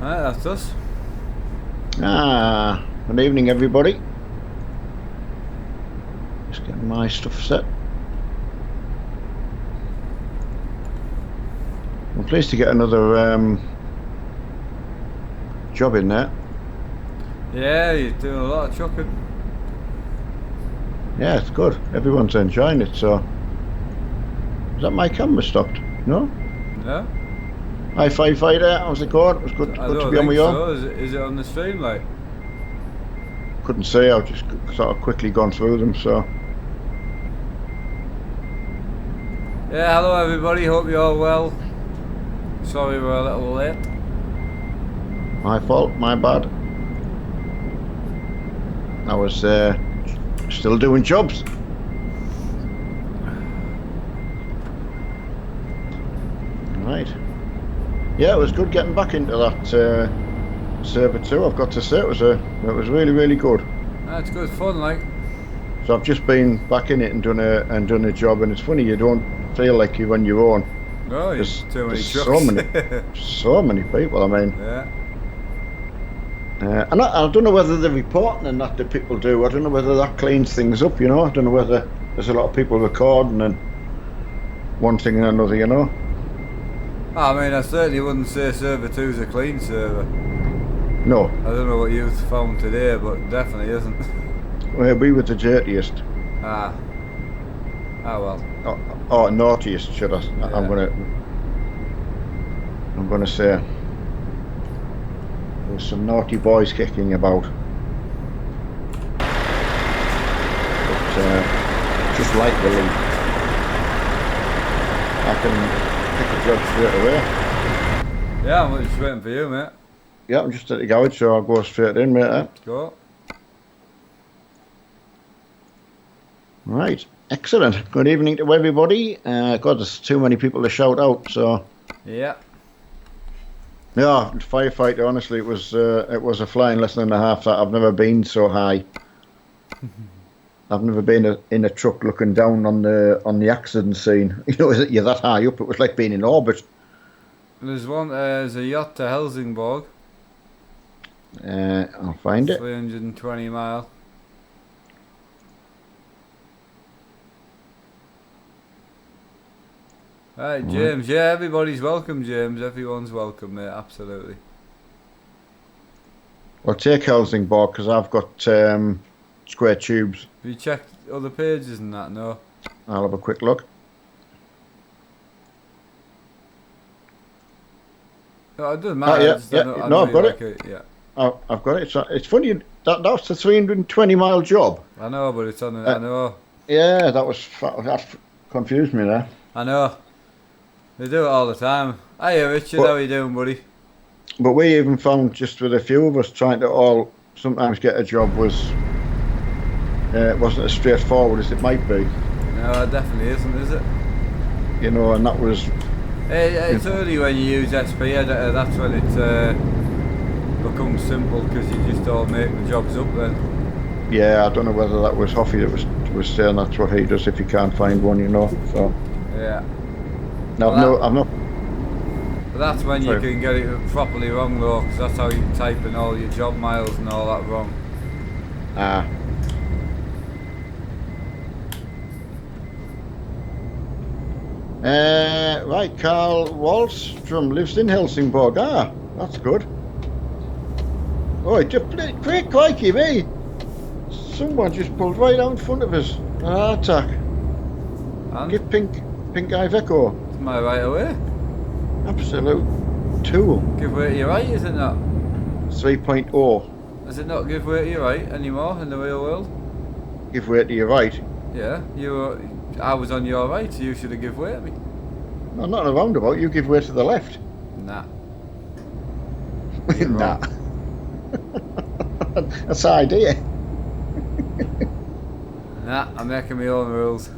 Right, that's us. Good evening, everybody. Just getting my stuff set. I'm pleased to get another job in there. Yeah, you're doing a lot of chucking. Yeah, it's good. Everyone's enjoying it. So, is that my camera stopped? No. No? Hi, firefighter. How's it going? It was good I to don't be on think my so. own. Is it on the stream, like? Couldn't say. I've just sort of quickly gone through them. So, Yeah, hello everybody. Hope you're all well. Sorry we're a little late. my fault. My bad. I was still doing jobs. Right. Yeah, it was good getting back into that server too. I've got to say it was really really good. That's good fun, like. So I've just been back in it and done a job, and it's funny, you don't feel like you're on your own. Oh, There's too many trucks. so many people. I mean, Yeah. and I don't know whether the reporting and that people do. I don't know whether that cleans things up. You know, I don't know whether there's a lot of people recording and one thing and another. You know. I mean, I certainly wouldn't say server 2 is a clean server. No. I don't know what you've found today, but it definitely isn't. Well, we were the dirtiest. Ah. Ah well. Or naughtiest, should I? Yeah. I'm gonna say there's some naughty boys kicking about, but just like the lead, I can pick a job straight away. Yeah, I'm just waiting for you, mate. Yeah, I'm just at the garage, so I'll go straight in, mate. Go. Right, excellent. Good evening to everybody. God, there's too many people to shout out. So Yeah. yeah, firefighter. Honestly, it was a flying lesson and a half. That I've never been so high. I've never been in a truck looking down on the accident scene. You know, you're that high up. It was like being in orbit. There's a yacht to Helsingborg. I'll find it. 320 mile. Right, James. Yeah, everybody's welcome, James. Everyone's welcome, mate. Absolutely. Well, take Helsingborg because I've got square tubes. Have you checked other pages and that? No. I'll have a quick look. No, it doesn't matter. No, I've got it. Yeah. I've got it. It's funny that's the 320 mile job. I know, but it's on. I know. Yeah, that confused me there. I know. They do it all the time. Hiya, Richard. How are you doing, buddy? But we even found, just with a few of us trying to all sometimes get a job, it wasn't as straightforward as it might be. No, it definitely isn't, is it? You know, and that was. It's only when you use SP editor that's when it becomes simple, because you just all make the jobs up then. Yeah, I don't know whether that was Hoffy that was saying that's what he does if you can't find one, you know. So. Yeah. No, well, I'm not. But that's when you can get it properly wrong, though, because that's how you type in all your job miles and all that wrong. Ah. Right, Carl Wallstrom lives in Helsingborg. Ah, that's good. Oh, great crikey, me! Someone just pulled right out in front of us. An heart attack. And? Get pink Iveco. Am I right away? Absolute tool. Give way to your right, is it not? 3.0. Does it not give way to your right anymore in the real world? Give way to your right. Yeah, I was on your right, so you should have give way to me. No, not in a roundabout. You give way to the left. Nah. Nah. That's the idea. Nah, I'm making my own rules.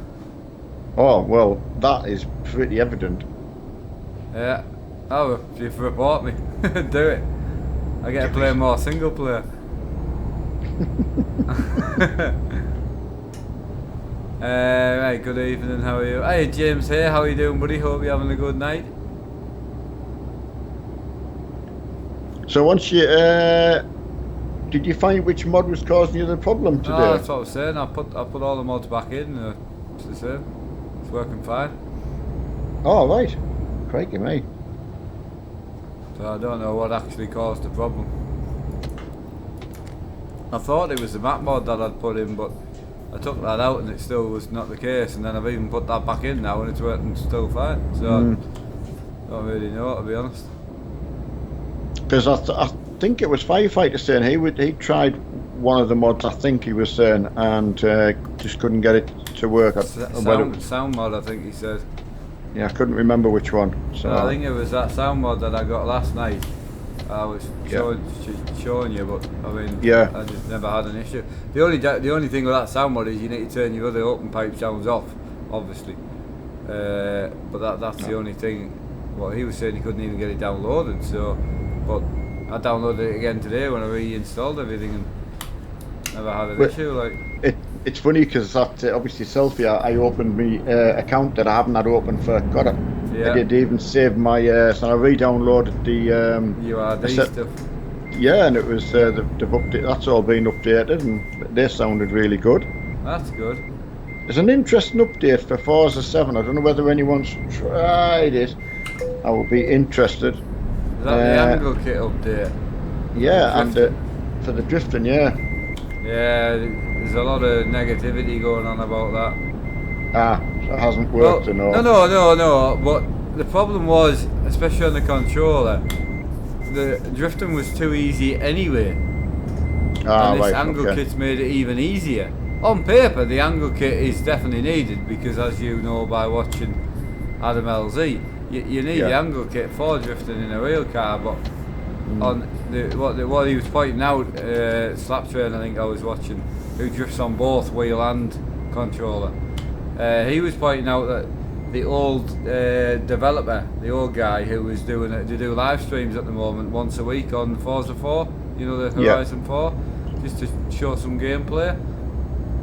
Oh, well, that is pretty evident. Yeah. Oh, if you report me, do it. I get to play more single player. Right, good evening, how are you? Hey, James here, how are you doing, buddy? Hope you're having a good night. So once you did you find which mod was causing you the problem today? No, that's what I was saying. I put all the mods back in. It's the same. It's working fine. Oh right, crikey me. So I don't know what actually caused the problem. I thought it was the map mod that I'd put in, but I took that out and it still was not the case. And then I've even put that back in now and it's working still fine. So I don't really know, to be honest. Because I think it was Firefighter saying he tried one of the mods. I think he was saying and just couldn't get it to work. Sound mod, I think he said. Yeah, I couldn't remember which one. So I think it was that sound mod that I got last night. I was showing you, but I mean, yeah. I just never had an issue. The only thing with that sound mod is you need to turn your other open pipe sounds off, obviously. But that's the only thing. Well, he was saying he couldn't even get it downloaded. So, but I downloaded it again today when I reinstalled everything and never had an issue. Like it's funny because that obviously selfie I opened my account that I haven't had open for I did even save my so I re-downloaded the URD stuff. Yeah, and it was they've updated. That's all been updated, and they sounded really good. That's good. There's an interesting update for Forza 7. I don't know whether anyone's tried it. I will be interested. Is that the angle kit update? Yeah, and for the drifting, yeah. Yeah, there's a lot of negativity going on about that. So it hasn't worked No. But the problem was, especially on the controller, the drifting was too easy anyway. And this angle kit's made it even easier. On paper, the angle kit is definitely needed because, as you know by watching Adam LZ, you need the angle kit for drifting in a real car. But on what he was pointing out, Slaptrain, I think I was watching, who drifts on both wheel and controller. He was pointing out that the old developer, the old guy who was doing it, they do live streams at the moment once a week on Forza 4, you know, the Horizon 4, just to show some gameplay.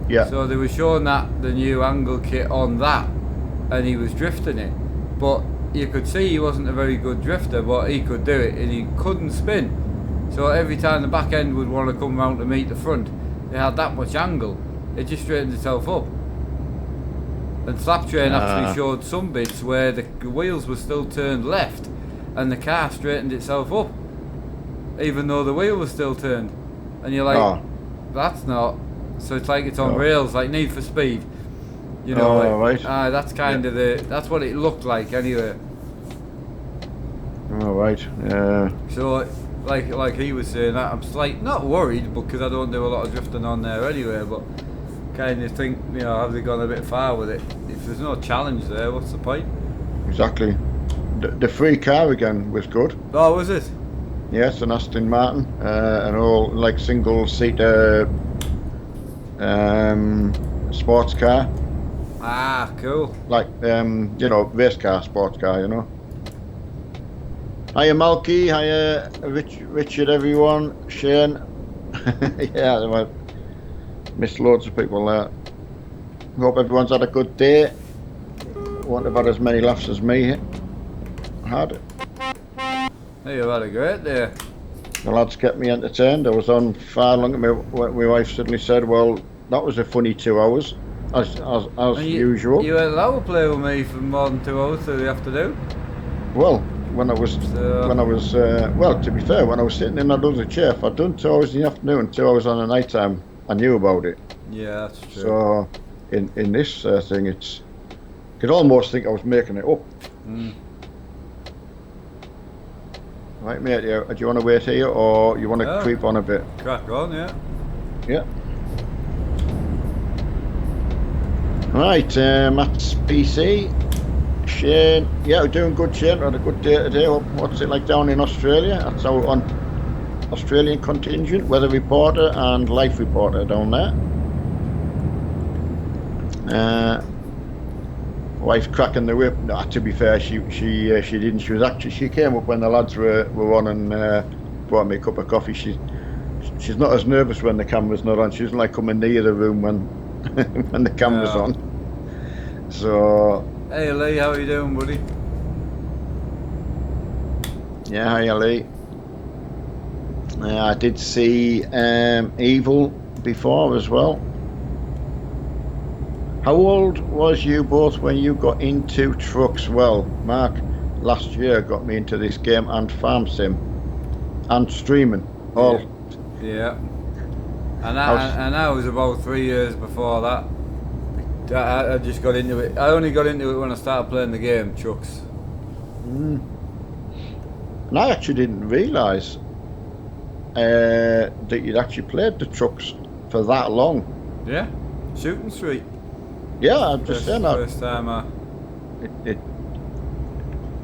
Yeah. So they were showing that the new angle kit on that, and he was drifting it, but you could see he wasn't a very good drifter, but he could do it, and he couldn't spin. So every time the back end would want to come round to meet the front, it had that much angle, it just straightened itself up. And Slaptrain actually showed some bits where the wheels were still turned left, and the car straightened itself up, even though the wheel was still turned. And you're like, that's not. So it's like it's on rails, like Need for Speed. You know, that's kind of that's what it looked like anyway. All right. So, like he was saying, I'm not worried because I don't do a lot of drifting on there anyway, but kind of think, you know, have they gone a bit far with it? If there's no challenge there, what's the point? Exactly. The free car again was good. Oh, was it? Yes, an Aston Martin, and all like single-seater sports car. Ah, cool. Like you know, race car, sports car, you know. Hiya Malky, hiya Richard, everyone, Shane. Yeah, there were missed loads of people there. Hope everyone's had a good day. Won't have had as many laughs as me had. Hey, you've had a great day. The lads kept me entertained. I was on far longer. My wife suddenly said, well, that was a funny 2 hours, as usual. You weren't allowed to play with me for more than 2 hours through the afternoon? Well, when I was, well, to be fair, when I was sitting in that other chair, if I'd done 2 hours in the afternoon and 2 hours on the night time, I knew about it. Yeah, that's true. So, in this thing, you could almost think I was making it up. Right, mate, do you want to wait here, or you want to creep on a bit? Crack on, yeah. Yeah. Right, Matt's PC. Shane, yeah, we're doing good, Shane. Had a good day today. What's it like down in Australia? That's our Australian contingent, weather reporter and life reporter down there. Wife cracking the whip. Nah, to be fair, she didn't. She came up when the lads were on and brought me a cup of coffee. She's not as nervous when the camera's not on. She doesn't like coming near the room when when the camera's on. So. Hey Lee, how are you doing, buddy? Yeah, hi Lee. I did see Evil before as well. How old was you both when you got into trucks? Well, Mark last year got me into this game and farm sim and streaming. All. Yeah. And I was about 3 years before that. I just got into it. I only got into it when I started playing the game, trucks. And I actually didn't realise that you'd actually played the trucks for that long. Yeah, Shooting Street. Yeah, I'm just saying that. First time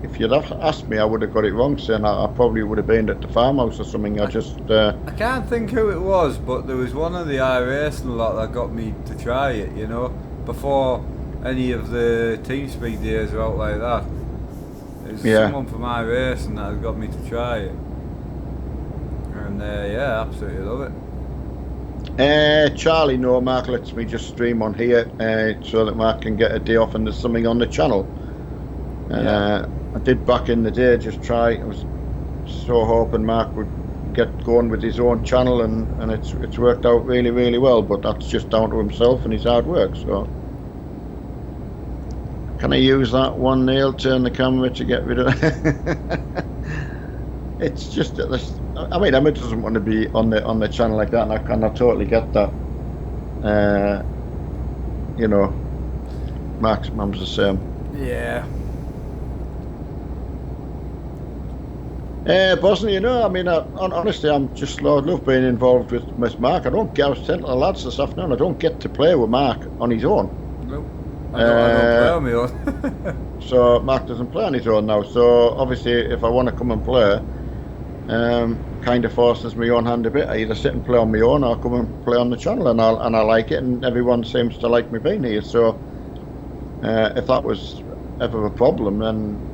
if you'd have asked me, I would have got it wrong, saying I probably would have been at the farmhouse or something. I can't think who it was, but there was one of the iRacing lot that got me to try it, you know, before any of the TeamSpeak days were out like that. It was someone from iRacing that had got me to try it. And yeah, absolutely love it. Charlie, no, Mark lets me just stream on here so that Mark can get a day off and there's something on the channel. I did back in the day just try. I was so hoping Mark would get going with his own channel, and it's worked out really, really well, but that's just down to himself and his hard work. So can I use that one nail, turn the camera to get rid of it's just this. I mean, Emma doesn't want to be on the channel like that, and I totally get that. You know, Mark's mum's the same. Yeah. Bosnia, you know, I mean, honestly, I'm just love being involved with Mark. I don't get. I was telling the lads this afternoon, I don't get to play with Mark on his own. Nope. I don't play on my own. So Mark doesn't play on his own now. So obviously, if I want to come and play, kind of forces me on hand a bit. I either sit and play on my own, or come and play on the channel, and I like it, and everyone seems to like me being here. So if that was ever a problem, then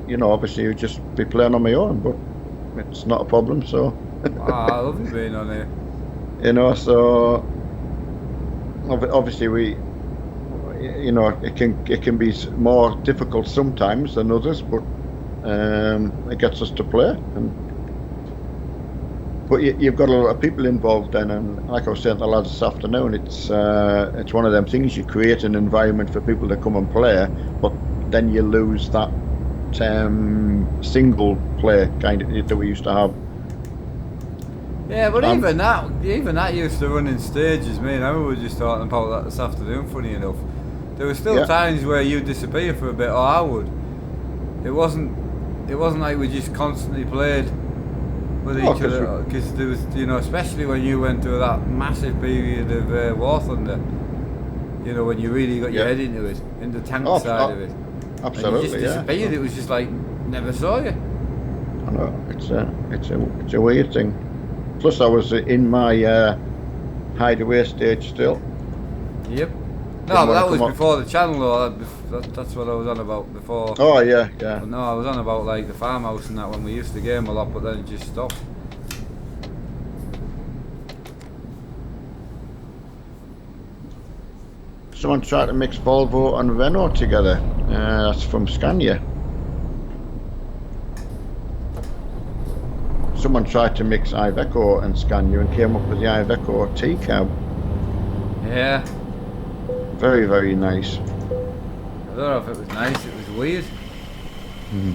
you know, obviously you'd just be playing on my own, but it's not a problem. So I love you being on here. You know, so obviously you know, it can be more difficult sometimes than others, but it gets us to play. But you've got a lot of people involved then, and like I was saying to the lads this afternoon, it's one of them things. You create an environment for people to come and play, but then you lose that single play kind of that we used to have. Yeah, but even that used to run in stages. Me and Emma were just talking about that this afternoon. Funny enough, there were still times where you disappear for a bit, or I would. It wasn't like we just constantly played with each other, because there was, you know, especially when you went through that massive period of War Thunder. You know, when you really got your head into it, in the tank side of it. Absolutely, and you just disappeared. It was just like never saw you. I know, it's a weird thing. Plus, I was in my hideaway stage still. Yep. No, but that was before the channel, though. That's what I was on about before. Oh yeah. But no, I was on about like the farmhouse and that when we used to game a lot, but then it just stopped. Someone tried to mix Volvo and Renault together. That's from Scania. Someone tried to mix Iveco and Scania and came up with the Iveco T-cab. Yeah. Very, very nice. I don't know if it was nice, it was weird.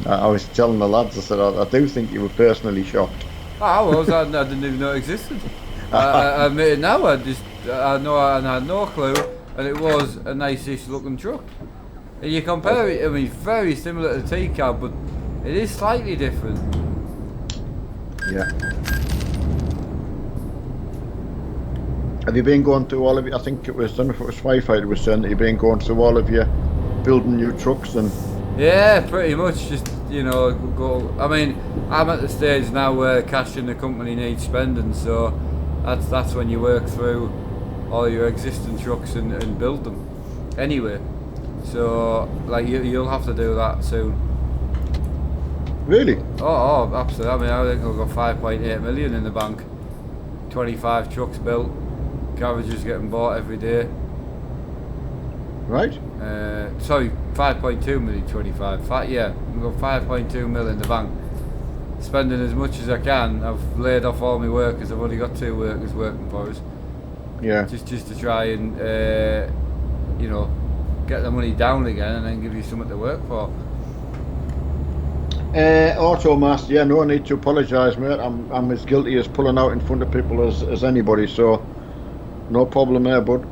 I was telling the lads, I said, I do think you were personally shocked. I was, I didn't even know it existed. I admit it now, I had no clue, and it was a nice-ish looking truck. And you compare it, I mean, very similar to the T-cab, but it is slightly different. Yeah. Have you been going through all of it? I think it was, I don't know if it was Firefighter was saying that you've been going through all of your building new trucks and... Yeah, pretty much, just, you know, go. I mean, I'm at the stage now where cash in the company needs spending, so that's when you work through all your existing trucks and build them. Anyway, so, like, you'll have to do that soon. Really? Oh, absolutely. I mean, I think I've got 5.8 million in the bank. 25 trucks built. Garages getting bought every day. Right. Sorry, 5.2 million, 25. Yeah, we've got 5.2 million in the bank. spending as much as I can. I've laid off all my workers. I've only got 2 workers working for us. Yeah. Just to try and you know, get the money down again and then give you something to work for. Automaster, yeah, no need to apologise, mate. I'm as guilty as pulling out in front of people as anybody, so no problem there, bud.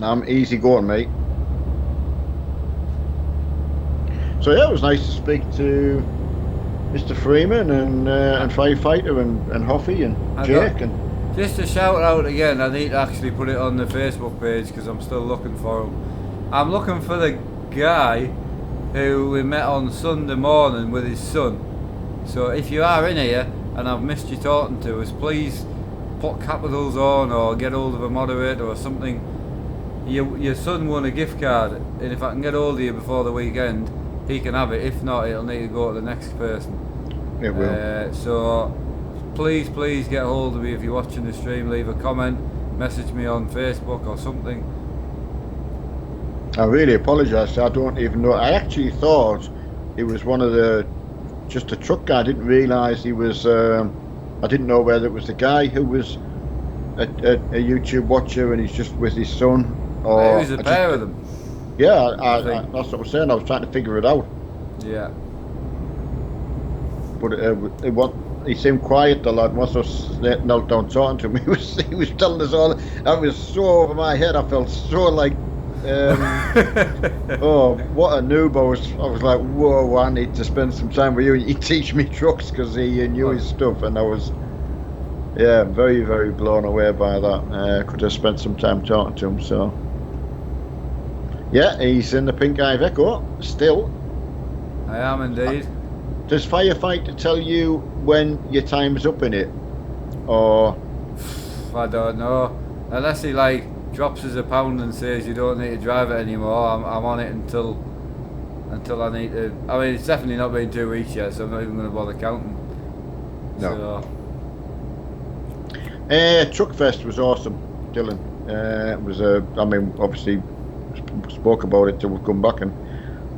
I'm easy going, mate. So yeah, it was nice to speak to Mr. Freeman and Firefighter and Hoffy and Jake. And just a shout out again, I need to actually put it on the Facebook page because I'm still looking for him. I'm looking for the guy who we met on Sunday morning with his son. So if you are in here and I've missed you talking to us, please put capitals on or get hold of a moderator or something. Your son won a gift card, and if I can get hold of you before the weekend, he can have it. If not, it'll need to go to the next person. It will. So please get hold of me if you're watching the stream. Leave a comment, message me on Facebook or something. I really apologise. I don't even know. I actually thought he was one of just a truck guy. I didn't realise he was. I didn't know whether it was the guy who was a YouTube watcher and he's just with his son, or it was a pair of them. Yeah, that's what I was saying. I was trying to figure it out. Yeah. But he seemed quiet, the lad. Once I knelt down talking to him, he was telling us all. I was so over my head. I felt so like. Oh, what a noob. I was like, whoa, I need to spend some time with you. You teach me trucks, because he knew his stuff, and I was, yeah, very, very blown away by that. Could have spent some time talking to him. So yeah, he's in the Pink Eye Echo still. I am indeed. Does Firefighter tell you when your time's up in it, or I don't know, unless he like drops us a pound and says you don't need to drive it anymore. I'm on it until I need to. I mean, it's definitely not been 2 weeks yet, so I'm not even going to bother counting. No. Truckfest was awesome, Dylan. It was I mean, obviously spoke about it till we come back, and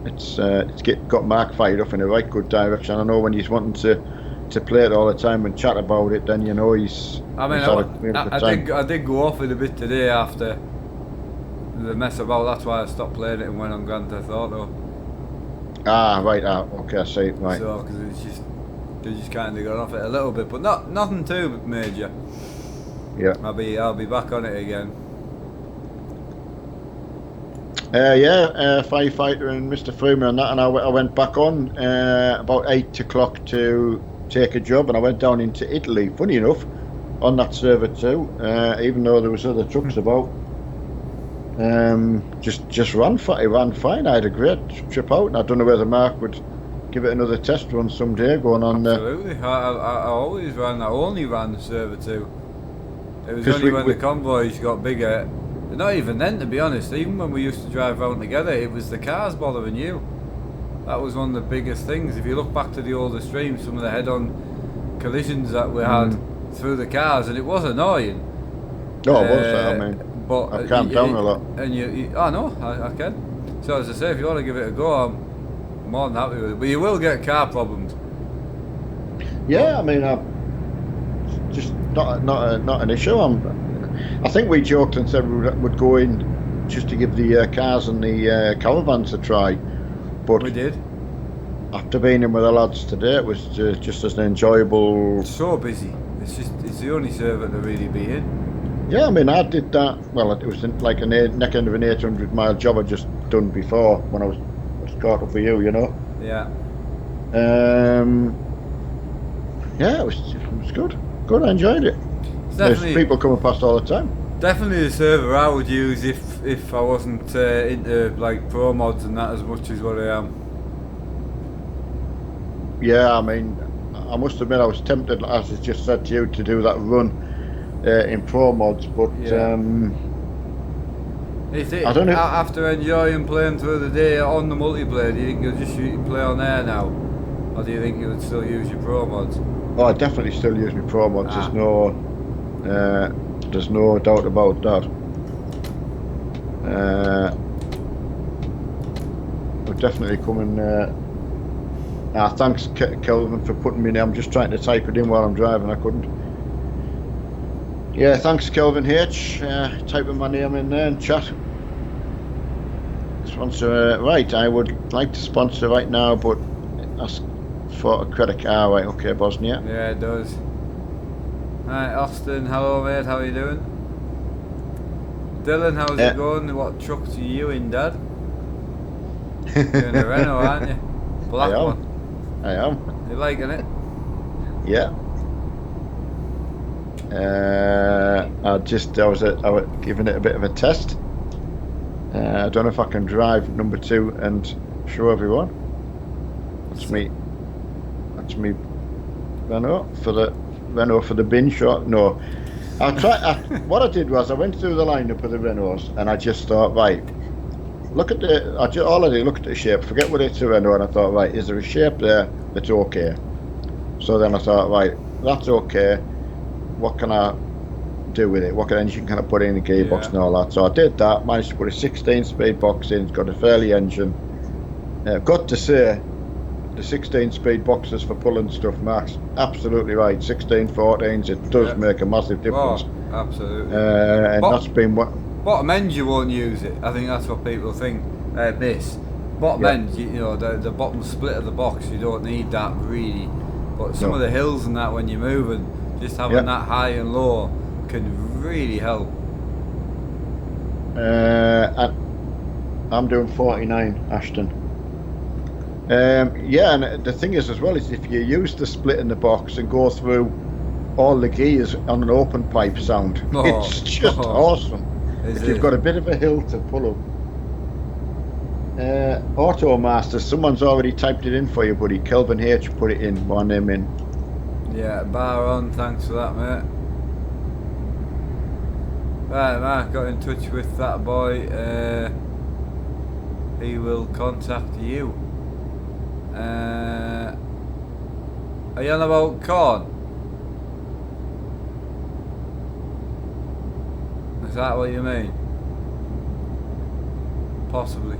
it's got Mark fired up in a right good direction. I know when he's wanting to play it all the time and chat about it, then you know he's. I mean, I did go off it a bit today after the mess about. That's why I stopped playing it and went on Grand Theft Auto. Right. Okay, I see. Right. So, because they just kind of got off it a little bit, but nothing too major. Yeah. I'll be back on it again. Firefighter and Mr. Freeman and that, and I went back on about 8 o'clock to take a job, and I went down into Italy, funny enough, on that server too, even though there was other trucks about. Just ran fine. I had a great trip out, and I don't know whether Mark would give it another test run someday going on there. Absolutely. I always ran. I only ran the server 2. It was only when the convoys got bigger. Not even then, to be honest. Even when we used to drive around together, it was the cars bothering you. That was one of the biggest things. If you look back to the older streams, some of the head-on collisions that we had through the cars, and it was annoying. Oh, it was that, I mean. But I've calmed down a lot. And oh no, I can. So as I say, if you want to give it a go, I'm more than happy with it. But you will get car problems. Yeah, I mean, just not an issue. I think we joked and said we would go in just to give the cars and the caravans a try. But we did. After being in with the lads today, it was just as an enjoyable. So busy. It's the only server to really be in. Yeah, I mean, I did that. Well, it was like a neck end of an 800-mile job I'd just done before when I was caught up with you, you know. Yeah. Yeah, it was good. Good, I enjoyed it. There's people coming past all the time. Definitely the server I would use if I wasn't into like pro mods and that as much as what I am. Yeah, I mean, I must admit I was tempted, as I just said to you, to do that run in pro mods, but yeah. I don't know. After enjoying playing through the day on the multiplayer, do you think you'll just play on there now, or do you think you would still use your pro mods? Oh, I definitely still use my pro mods. There's no doubt about that. We're definitely coming Thanks, Kelvin, for putting me in. I'm just trying to type it in while I'm driving. I couldn't. Yeah, thanks, Kelvin H. Typing my name in there and chat. Sponsor, right, I would like to sponsor right now, but ask for a credit card. Right, okay, Bosnia. Yeah, it does. Right, Austin, hello mate, how are you doing? Dylan, how's it going? What trucks are you in, Dad? You're in a Renault, aren't you? Black one. I am. You liking it? Yeah. I was giving it a bit of a test. I don't know if I can drive number 2 and show everyone. That's me Renault for the bin shot. No, what I did was I went through the lineup of the Renaults and I just thought, right, look at the shape. Forget what it's a Renault, and I thought, right, is there a shape there that's okay? So then I thought, right, that's okay. What can I do with it? What engine can I put in the gearbox and all that? So I did that. Managed to put a 16-speed box in. It's got a fairly engine. Got to say, the 16-speed boxes for pulling stuff, Max, absolutely right. 16, 14s, it does make a massive difference. Oh, absolutely. And that's been what. Bottom end, you won't use it. I think that's what people think. This bottom end, you know, the bottom split of the box, you don't need that really. But some of the hills and that, when you're moving, just having that high and low can really help. I'm doing 49, Ashton. Yeah, and the thing is as well is if you use the split in the box and go through all the gears on an open pipe sound, it's just awesome. If you've got a bit of a hill to pull up. Auto Master, someone's already typed it in for you, buddy. Kelvin H put it in, my name in. Yeah, bar on, thanks for that, mate. Right, Mark, got in touch with that boy. He will contact you. Are you on about corn? Is that what you mean? Possibly.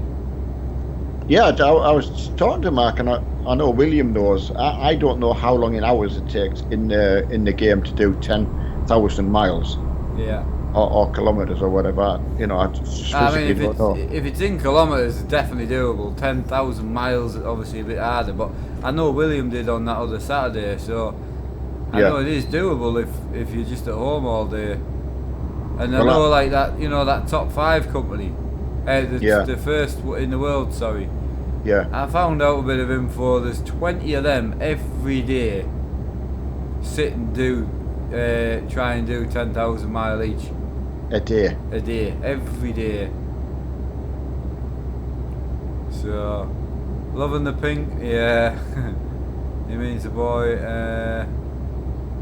Yeah, I was talking to Mark, and I know William knows. I don't know how long in hours it takes in the game to do 10,000 miles. Yeah. Or kilometres or whatever. You know, I mean, if it's in kilometres, it's definitely doable. 10,000 miles is obviously a bit harder, but I know William did on that other Saturday, so I know it is doable if you're just at home all day. And I know like that, you know, that top 5 company, the first in the world, sorry. Yeah. I found out a bit of info. There's 20 of them every day. Sit and try and do 10,000 mile each. A day, every day. So, loving the pink, yeah. He means the boy.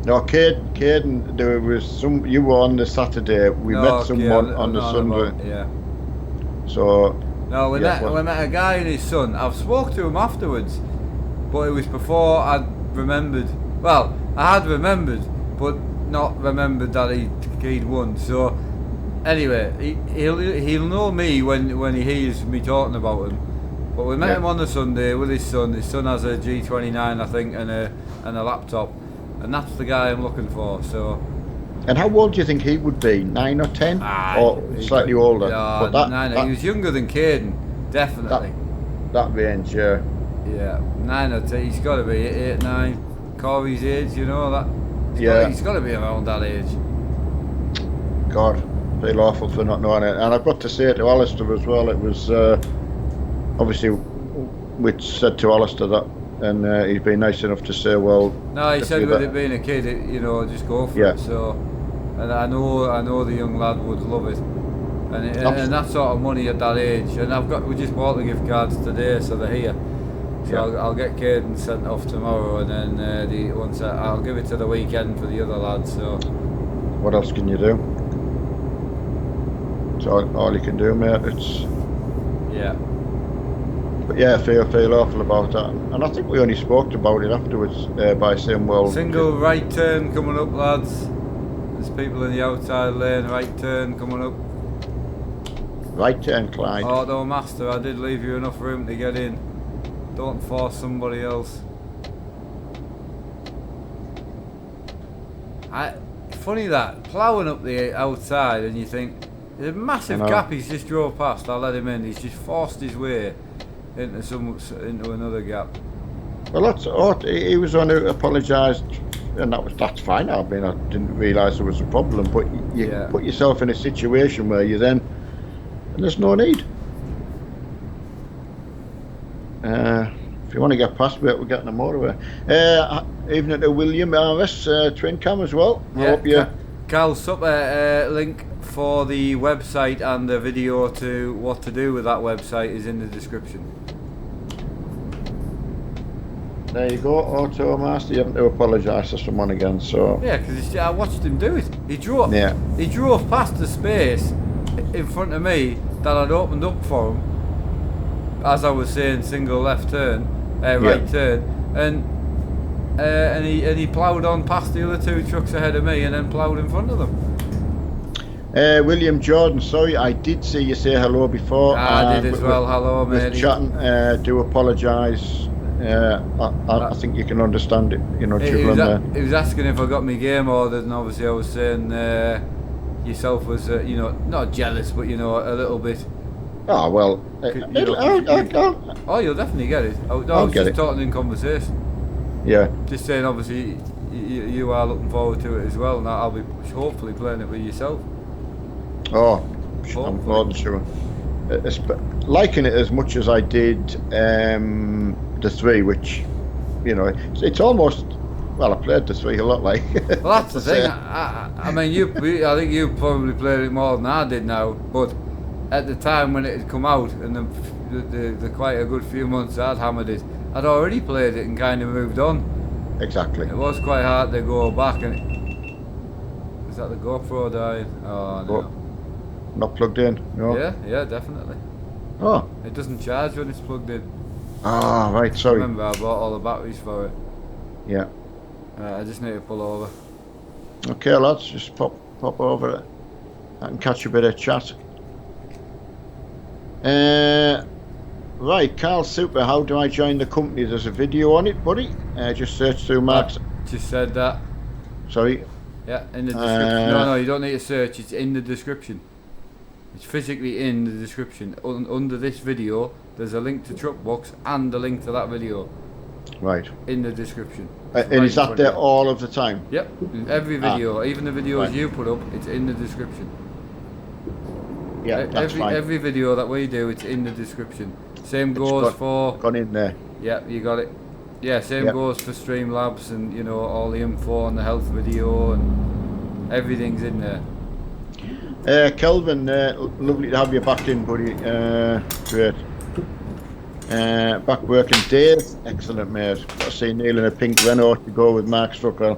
No, Caden, there was some. You were on the Saturday. We met someone on the Sunday. So. No, we met a guy and his son. I've spoke to him afterwards, but it was before I'd remembered. Well, I had remembered, but not remembered that he'd won. So. Anyway, he'll know me when he hears me talking about him. But we met him on the Sunday with his son. His son has a G29, I think, and a laptop, and that's the guy I'm looking for. So. And how old do you think he would be? 9 or 10, or slightly older? No, 9. He was younger than Caden, definitely. That range, yeah. Yeah, 9 or 10. He's got to be 8, 9. Corey's age, you know that. He's got to be around that age. God. Feel awful for not knowing it, and I've got to say it to Alistair as well. It was obviously we said to Alistair that, and he's been nice enough to say, well. No, he said with it being a kid, you know, just go for it. So, and I know the young lad would love it, and that sort of money at that age. And we just bought the gift cards today, so they're here. So I'll get Caden sent off tomorrow, and then I'll give it to the weekend for the other lads. So. What else can you do? It's all you can do, mate. It's but yeah, feel awful about that, and I think we only spoke about it afterwards by saying, well, single right turn coming up, lads. There's people in the outside lane. Right turn coming up. Right turn, Clyde. Auto Master, I did leave you enough room to get in. Don't force somebody else. Funny that, ploughing up the outside and you think, there's a massive gap he's just drove past, I'll let him in, he's just forced his way into another gap. Well, he was on to apologise, and that's fine. I mean, I didn't realise there was a problem, but you put yourself in a situation where you then, and there's no need. If you want to get past it, we're getting the motorway. Evening to William RS, twin cam as well. I hope you. Cal, link for the website and the video to what to do with that website is in the description. There you go, Auto Master. You haven't to apologise to someone again, so. Yeah, because I watched him do it. He drove past the space in front of me that I'd opened up for him, as I was saying, single left turn, right turn, and he ploughed on past the other two trucks ahead of me, and then ploughed in front of them. William Jordan, sorry, I did see you say hello before. I did as well. Hello, mate. Chatting. Do apologise. I think you can understand it. You know, he was asking if I got my game ordered, and obviously I was saying yourself was, not jealous, but a little bit. Oh well. You'll definitely get it. I was just talking in conversation. Yeah. Just saying, obviously, you are looking forward to it as well, and I'll be hopefully playing it with yourself. Oh, I'm more than sure. Liking it as much as I did the 3, which, it's almost. Well, I played the 3 a lot, like. Well, that's the thing. I mean, I think you probably played it more than I did now, but at the time when it had come out, and the quite a good few months I'd hammered it, I'd already played it and kind of moved on. Exactly. It was quite hard to go back, and is that the GoPro dying? Oh no. Not plugged in? No. Yeah, definitely. Oh. It doesn't charge when it's plugged in. Ah, right, sorry. Remember, I bought all the batteries for it. Yeah. I just need to pull over. Okay, lads, just pop over it. I can catch a bit of chat. Right, Carl Super, how do I join the company? There's a video on it, buddy. Just search through Mark's. Just said that. Sorry? Yeah, in the description. No, you don't need to search, it's in the description. It's physically in the description. Under this video, there's a link to Truckbox and a link to that video. Right. In the description. And is that there all of the time? Yep. Every video, even the videos you put up, it's in the description. Yeah, that's fine. Every video that we do, it's in the description. Same goes for. Gone in there. Yeah, you got it. Yeah, same goes for Streamlabs and all the info on the health video and everything's in there. Kelvin, lovely to have you back in, buddy. Great. Back working days, excellent, mate. Got to see Neil in a pink Renault to go with Mark's truck. Well,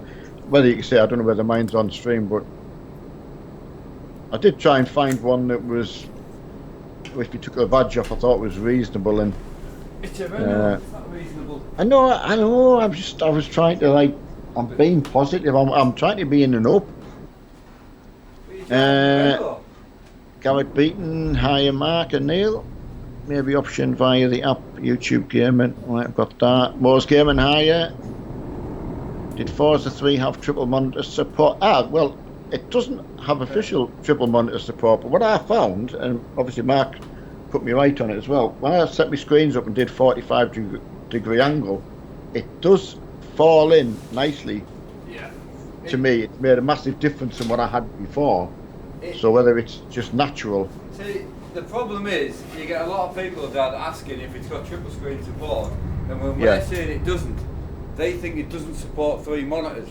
whether you can say, I don't know whether mine's on stream, but I did try and find one that was, if you took the badge off, I thought was reasonable. And it's a Renault, it's not reasonable. I know. I was trying to I'm being positive. I'm trying to be in and up. Garrett Beaton, hiya Mark and Neil. Maybe option via the app, YouTube Gaming. Right, I've got that. Moore's Gaming, hiya. Did Forza 3 have triple monitor support? Well, it doesn't have official triple monitor support, but what I found, and obviously Mark put me right on it as well, when I set my screens up and did 45-degree angle, it does fall in nicely. Yeah. To me, it made a massive difference from what I had before. So whether it's just natural. See, the problem is, you get a lot of people, Dad, asking if it's got triple screen support, and when we're saying it doesn't, they think it doesn't support 3 monitors.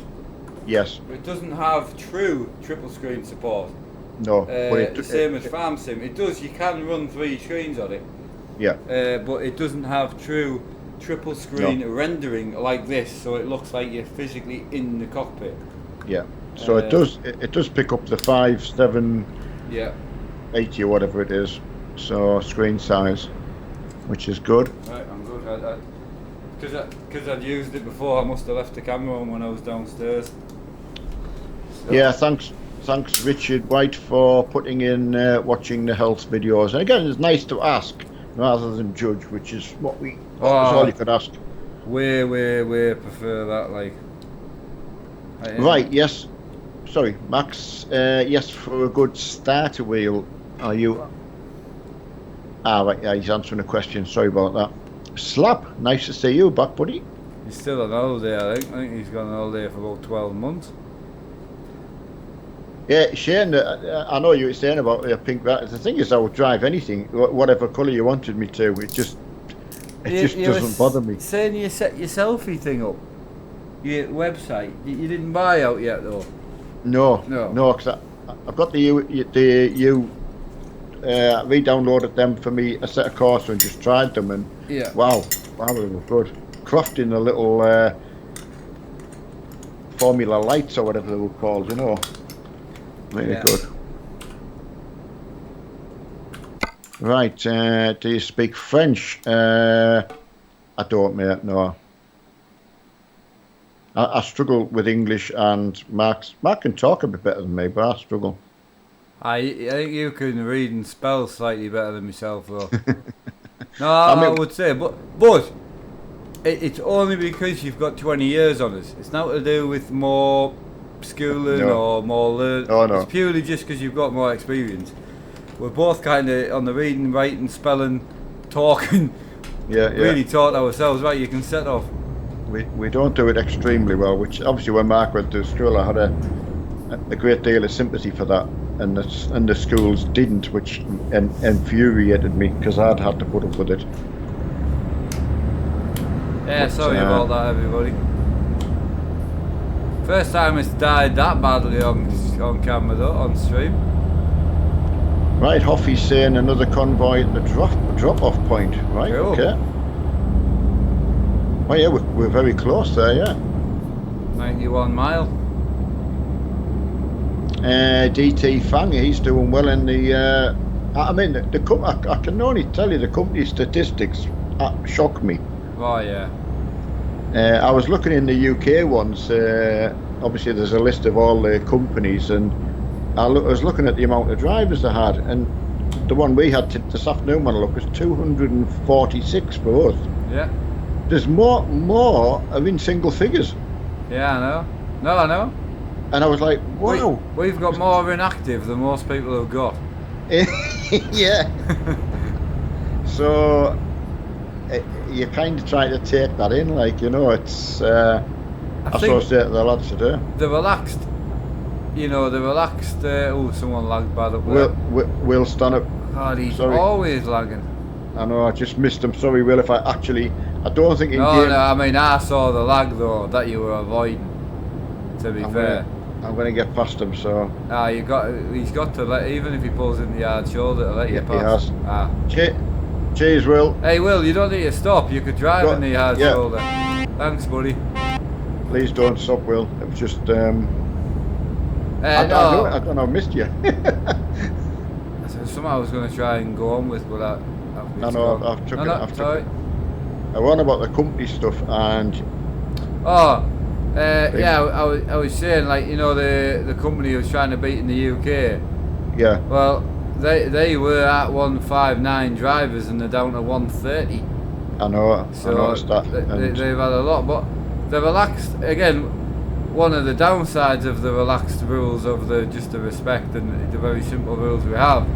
Yes. It doesn't have true triple screen support. No. The same as Farm Sim. It does, you can run 3 screens on it. Yeah. But it doesn't have true triple screen rendering like this, so it looks like you're physically in the cockpit. Yeah. So it does pick up the 5, 7, 80 or whatever it is. So screen size, which is good. Right, I'm good. Because I'd used it before, I must have left the camera on when I was downstairs. So. Yeah, thanks Richard White for putting in watching the health videos. And again, it's nice to ask rather than judge, which is what that's Oh, all you could ask. way prefer that, like. Right, yes. Sorry, Max. Yes, for a good starter wheel, are you? Ah, right, yeah, he's answering a question. Sorry about that. Slap, nice to see you back, buddy. He's still on holiday, I think. I think he's gone on holiday for about 12 months. Yeah, Shane, I know you were saying about pink. The thing is, I would drive anything, whatever colour you wanted me to. It just doesn't bother me. Saying you set your selfie thing up, your website, you didn't buy out yet though. No, because I've got the re-downloaded them for me a set of courses and just tried them, and yeah, wow, they were good. Crafting the little Formula Lights or whatever they were called, you know, really good. Right, do you speak French? I don't, mate, no. I struggle with English, and Mark can talk a bit better than me, but I struggle. I think you can read and spell slightly better than myself, though. No, I would say, but it's only because you've got 20 years on us. It's not to do with more schooling or more learning. Oh, no. It's purely just because you've got more experience. We're both kind of on the reading, writing, spelling, talking. Yeah. Really taught ourselves. Right, you can set off. We don't do it extremely well, which obviously when Mark went to school, I had a great deal of sympathy for that, and the schools didn't, which infuriated me because I'd had to put up with it. Yeah, sorry about that, everybody. First time it's died that badly on camera though, on stream. Right, Hoffy's saying another convoy at the drop-off point. Right, cool. Okay. Oh yeah, we're very close there, yeah. 91 mile. DT Fang, he's doing well in the. I mean, I can only tell you the company statistics shock me. Oh yeah. I was looking in the UK ones. Obviously, there's a list of all the companies, and I was looking at the amount of drivers they had, and the one we had this afternoon when I looked was 246 for us. Yeah. There's more are in single figures. Yeah, I know. No, I know. And I was like, wow. We've got more inactive than most people have got. Yeah. So you kind of try to take that in, like, you know, it's. I associate the lads today. The relaxed. Oh, someone lagged bad up there. Will stand up. God, he's always lagging. I know, I just missed him. Sorry, Will, if I don't think in No, game... no, I mean, I saw the lag, though, that you were avoiding, to be fair. I'm going to get past him, so... He's got to let, even if he pulls in the hard shoulder, to let you pass. He has. Cheers, Will. Hey, Will, you don't need to stop. You could drive in the hard shoulder. Thanks, buddy. Please don't stop, Will. It was just... I don't know, I missed you. Something I was going to try and go on with, but I've took it. Sorry. I won about the company stuff, and... I was saying, like, you know, the company was trying to beat in the UK. Yeah. Well, they were at 159 drivers and they're down to 130. I know. So I noticed that. They've had a lot, but the relaxed again. One of the downsides of the relaxed rules of the respect and the very simple rules we have,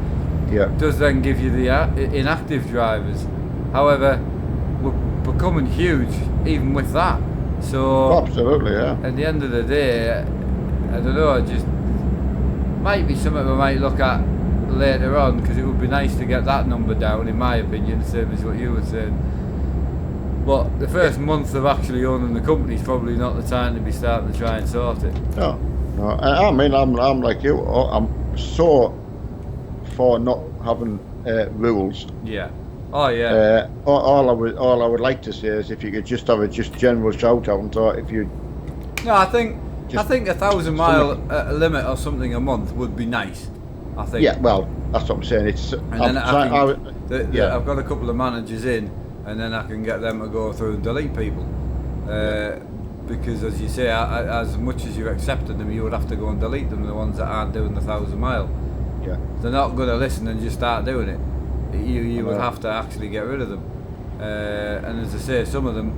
does then give you the inactive drivers. However, we're becoming huge even with that. So absolutely, yeah. At the end of the day, I don't know. It just might be something we might look at later on, because it would be nice to get that number down, in my opinion, the same as what you were saying. But the first month of actually owning the company is probably not the time to be starting to try and sort it. No. I mean, I'm like you. I'm so for not having rules. Yeah. Oh yeah. All I would like to say is if you could just have a general shout out and thought if you. No, I think 1,000 mile limit or something a month would be nice. I think. Yeah. Well, that's what I'm saying. It's. And I've got a couple of managers in. And then I can get them to go through and delete people. Because as you say, as much as you're accepting them, you would have to go and delete them, the ones that aren't doing the 1,000 mile. Yeah. They're not going to listen and just start doing it. you would have to actually get rid of them. And as I say, some of them,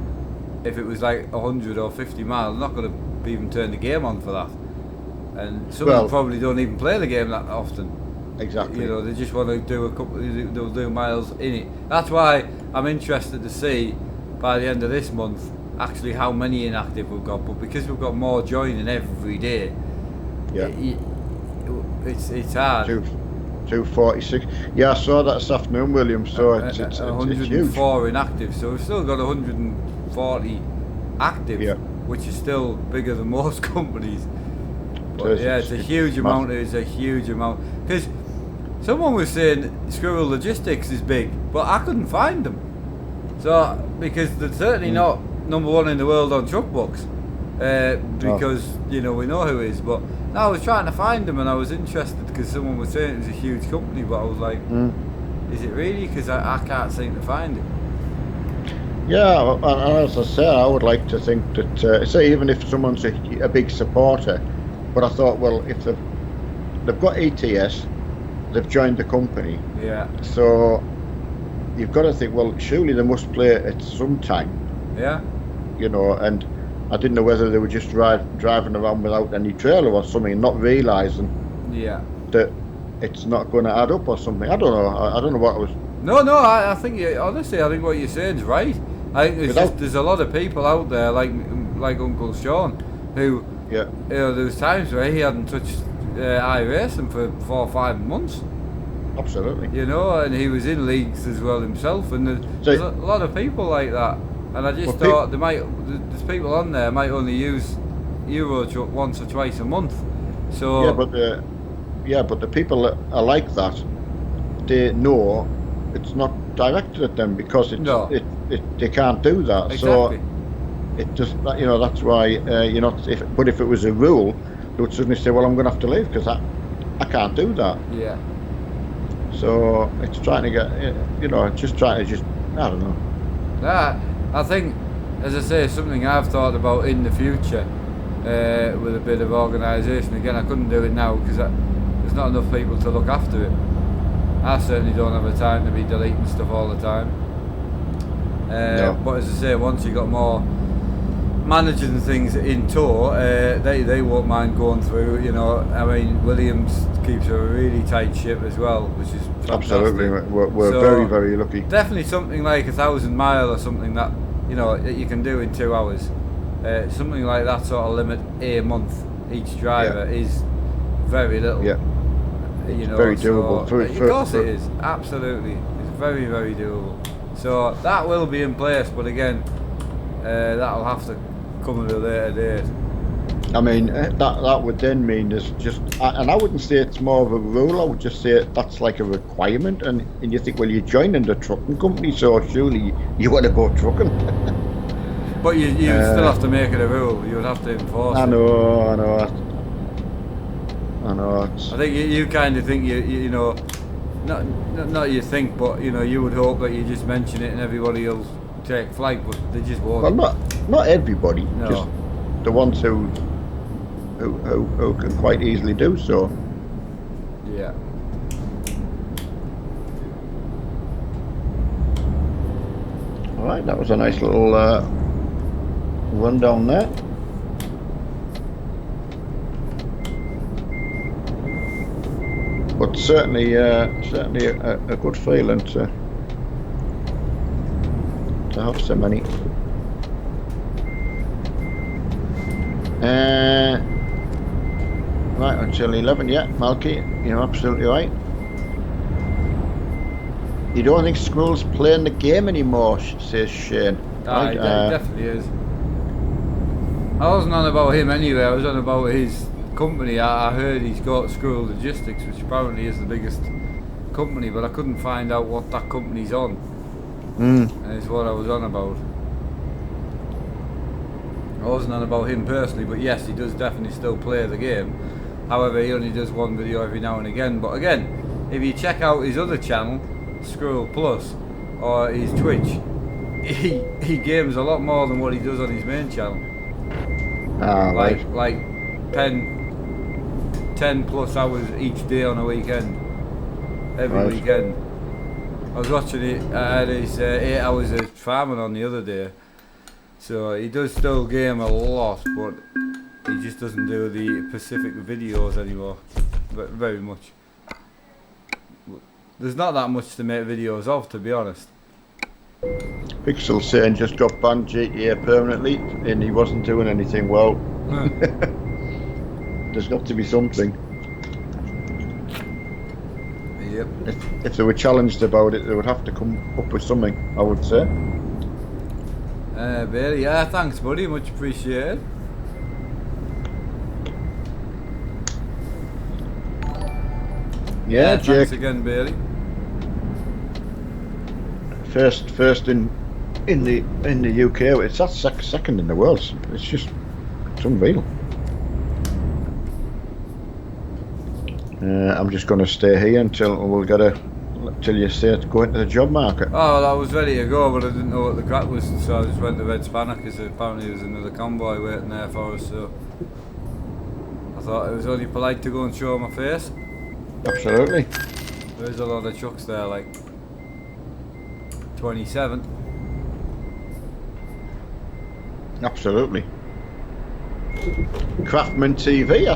if it was like 100 or 50 miles, not going to even turn the game on for that. And some of them probably don't even play the game that often. Exactly. You know, they just want to do a couple. They'll do miles in it. That's why I'm interested to see by the end of this month actually how many inactive we've got. But because we've got more joining every day, it's hard. 246. Yeah, I saw that this afternoon, William. So it's 104 huge. inactive. So we've still got 140 active, which is still bigger than most companies. But it's a huge amount. It's a huge amount. Because someone was saying Squirrel Logistics is big, but I couldn't find them. So because they're certainly not number one in the world on truck books, because you know we know who is. But now I was trying to find them, and I was interested because someone was saying it was a huge company. But I was like, is it really? Because I can't seem to find it. Yeah, and as I say, I would like to think that say even if someone's a big supporter. But I thought, well, if they've got ETS, they've joined the company. Yeah. So you've got to think, well, surely they must play at some time. Yeah. You know, and I didn't know whether they were just driving around without any trailer or something, and not realising that it's not going to add up or something. I don't know. I don't know what it was. No. I think honestly, I think what you're saying is right. I think there's a lot of people out there like Uncle Sean who. Yeah. You know, there was times where he hadn't touched iRacing for 4 or 5 months. Absolutely. You know, and he was in leagues as well himself, and there's a lot of people like that. And I just thought there's people on there might only use Euro Truck once or twice a month. So but the people that are like that, they know it's not directed at them because they can't do that. Exactly. So. It just, you know, that's why but if it was a rule, they would suddenly say, well, I'm going to have to leave because I can't do that. Yeah. So it's trying to get, I don't know. Yeah, I think, as I say, something I've thought about in the future with a bit of organisation. Again, I couldn't do it now because there's not enough people to look after it. I certainly don't have the time to be deleting stuff all the time. But as I say, once you got more managing things in tow, they won't mind going through. You know, I mean, Williams keeps a really tight ship as well, which is fantastic. Absolutely. We're very, very lucky. Definitely something like 1,000 mile or something that you can do in 2 hours. Something like that sort of limit a month each driver is very little. Yeah. You know, very doable. Of course it is. Absolutely, it's very, very doable. So that will be in place, but again, that'll have to come at a later date. I mean, that would then mean there's just, and I wouldn't say it's more of a rule. I would just say that's like a requirement. And you think, well, you're joining the trucking company, so surely you want to go trucking. But you still have to make it a rule. You would have to enforce it. I know. I think you kind of think you know, not you think, but you would hope that you just mention it and everybody will take flight, but they just won't. Well, not everybody. No. Just the ones who can quite easily do so. Yeah. All right, that was a nice little rundown there. But certainly a good feeling to have so many. Right, until 11, Malky, you're absolutely right. You don't think Squirrel's playing the game anymore, says Shane. Right, he definitely is. I wasn't on about him anyway, I was on about his company. I heard he's got Squirrel Logistics, which apparently is the biggest company, but I couldn't find out what that company's on. And it's what I was on about. I wasn't on about him personally, but yes, he does definitely still play the game. However, he only does one video every now and again. But again, if you check out his other channel, Squirrel Plus, or his Twitch, he games a lot more than what he does on his main channel. Like 10 plus hours each day on a weekend, every weekend. I was watching it. I had his 8 hours of farming on the other day. So he does still game a lot, but he just doesn't do the Pacific videos anymore. Very much. There's not that much to make videos of, to be honest. Pixel saying just got banned GTA permanently, and he wasn't doing anything well. There's got to be something. Yep. If they were challenged about it, they would have to come up with something, I would say. Bailey, yeah, thanks, buddy. Much appreciated. Yeah, Jake. Thanks again, Bailey. First in the UK. It's that second in the world. It's unreal. I'm just going to stay here till you say to go into the job market. Oh, well, I was ready to go, but I didn't know what the crack was, so I just went to Red Spanner because apparently there's another convoy waiting there for us. So I thought it was only polite to go and show my face. Absolutely. There's a lot of trucks there, like 27. Absolutely. Craftman TV,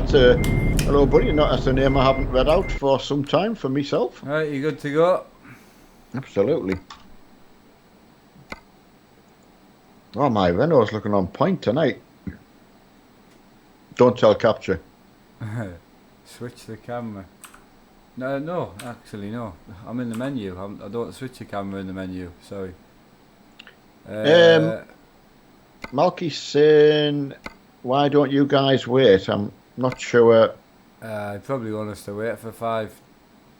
hello buddy, that's a name I haven't read out for some time for myself. Right, you good to go? Absolutely. Oh, my Renault's looking on point tonight. Don't tell capture. Switch the camera. No, actually no. I'm in the menu. I don't switch the camera in the menu, sorry. Malky's saying, why don't you guys wait? I'm not sure. I probably want us to wait for 5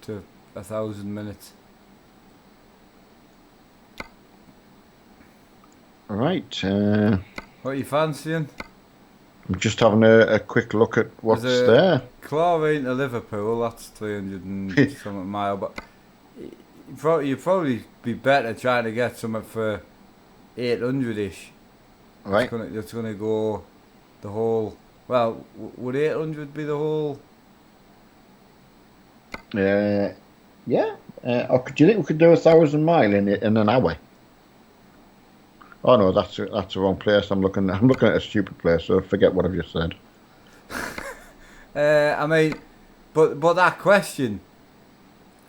to 1,000 minutes. Right. What are you fancying? I'm just having a quick look at what's there. Chlorine to Liverpool, that's 300 and something mile, but you'd probably be better trying to get something for 800-ish. Right. It's going to go the whole... Well, would 800 be the whole... Yeah. Do you think we could do 1,000 mile in an hour? Oh no, that's the wrong place. I'm looking at a stupid place, so forget what I've just said. I mean, but that question,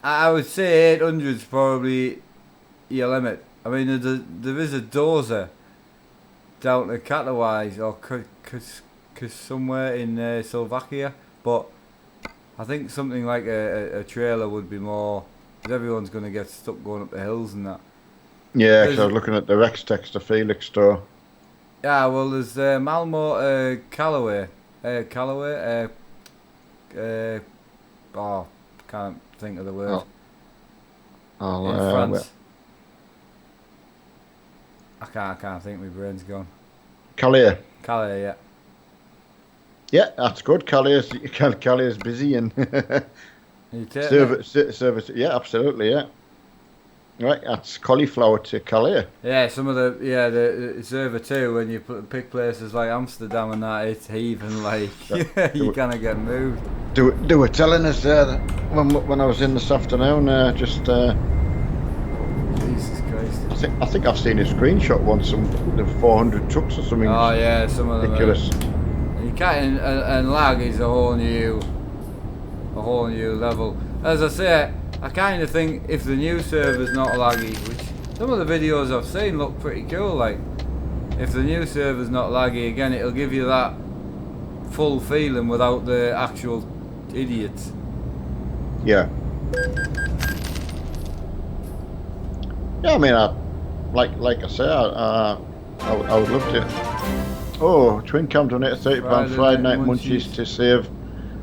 I would say 800 is probably your limit. I mean, there is a dozer down to Katowice or somewhere in Slovakia, but I think something like a trailer would be more, because everyone's going to get stuck going up the hills and that. Yeah, because I was looking at the Rex Tex to Felix store. Yeah, well, there's Malmo Callaway. Can't think of the word. In France. I can't think. My brain's gone. Calais, yeah. Yeah, that's good. Calais is busy and service. Yeah, absolutely. Yeah. Right, that's cauliflower to Calais. Yeah, some of the server too. When you pick places like Amsterdam and that, it's heaving like you kind of get moved. They were telling us that when I was in this afternoon. Jesus Christ! I think I've seen a screenshot once. The 400 trucks or something. Oh yeah, some of them. Ridiculous. You can't, and lag is a whole new level. As I say. I kind of think if the new server's not laggy, which some of the videos I've seen look pretty cool, like, if the new server's not laggy, again, it'll give you that full feeling without the actual idiots. Yeah. Yeah, I mean, like I say, I would love to. Oh, twin cam donated £30 Friday night munchies to save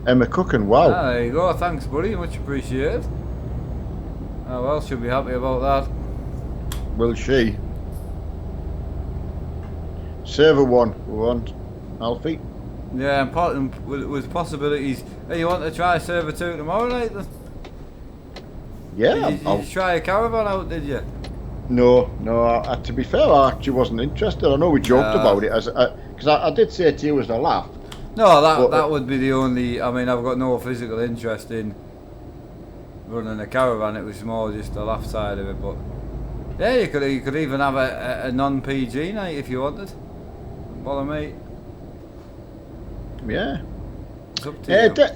Emma Cookin. Wow. Ah, there you go. Thanks, buddy. Much appreciated. Oh well, she'll be happy about that. Will she? Server 1, we want Alfie. Yeah, and with possibilities. Hey, you want to try server 2 tomorrow night then? Yeah. Did you try a caravan out, did you? No. To be fair, I actually wasn't interested. I know we joked about it, because I did say to you as a laugh. No, that would be the only. I mean, I've got no physical interest in running a caravan. It was more just the laugh side of it. But yeah, you could even have a non-PG night if you wanted. Bother me. Yeah. It's up to you.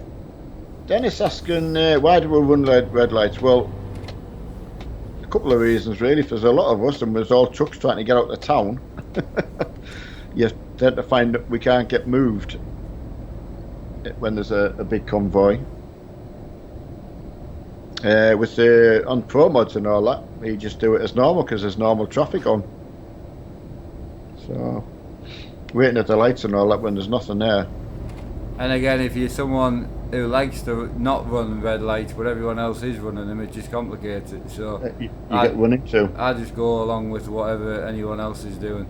Dennis asking, why do we run red lights? Well, a couple of reasons really. If there's a lot of us and there's all trucks trying to get out of town, you tend to find that we can't get moved when there's a big convoy. With on pro mods and all that, you just do it as normal because there's normal traffic on. So waiting at the lights and all that when there's nothing there. And again, if you're someone who likes to not run red lights, but everyone else is running them, it just complicates it. So you get running too. I just go along with whatever anyone else is doing.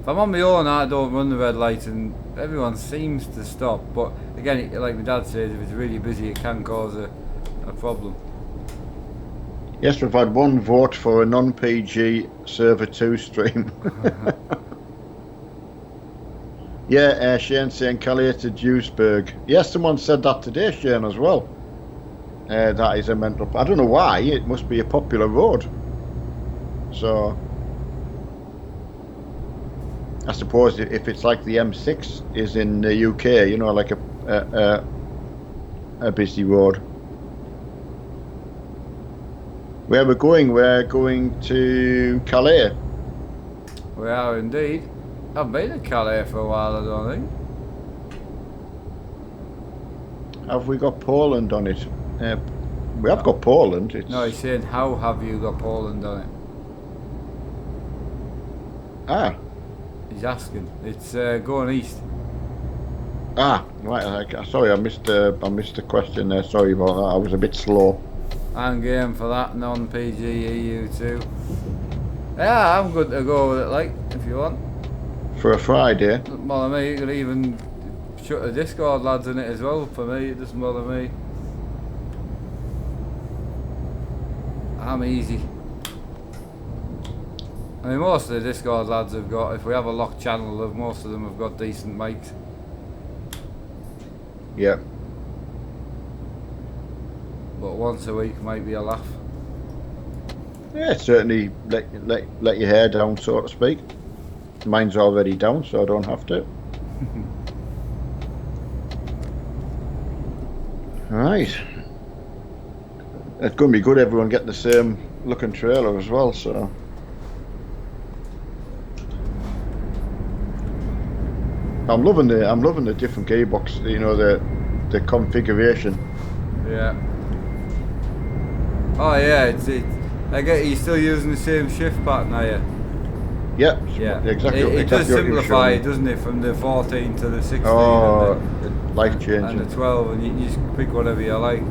If I'm on my own, I don't run the red lights, and everyone seems to stop. But again, like my dad says, if it's really busy, it can cause a problem. Yes, we've had one vote for a non-PG Server 2 stream. Yeah, Shane saying Calais to Duisburg. Yes, someone said that today, Shane, as well. That is a mental... I don't know why, it must be a popular road. So... I suppose if it's like the M6 is in the UK, you know, like a busy road. Where we're going to Calais. We are indeed. I've been to Calais for a while, I don't think. Have we got Poland on it? We have got Poland. No, he's saying, how have you got Poland on it? Ah. He's asking. It's going east. Ah, right. Sorry, I missed the question there. Sorry about that. I was a bit slow. I'm game for that non-PG EU2. Yeah, I'm good to go with it, like, if you want. For a Friday? Doesn't bother me. You could even shut the Discord lads in it as well. For me, it doesn't bother me. I'm easy. I mean, most of the Discord lads have got, if we have a locked channel, most of them have got decent mics. Yeah. But once a week might be a laugh. Yeah, certainly let your hair down, so to speak. Mine's already down, so I don't have to. Right. It's going to be good. Everyone getting the same looking trailer as well. So. I'm loving the different gearbox. You know, the configuration. Yeah. Oh yeah, it's. I get you're still using the same shift pattern, are you? Yep. Yeah. Exactly. It does simplify it, doesn't it, from the 14 to the 16 life changing. And the 12, and you just pick whatever you like.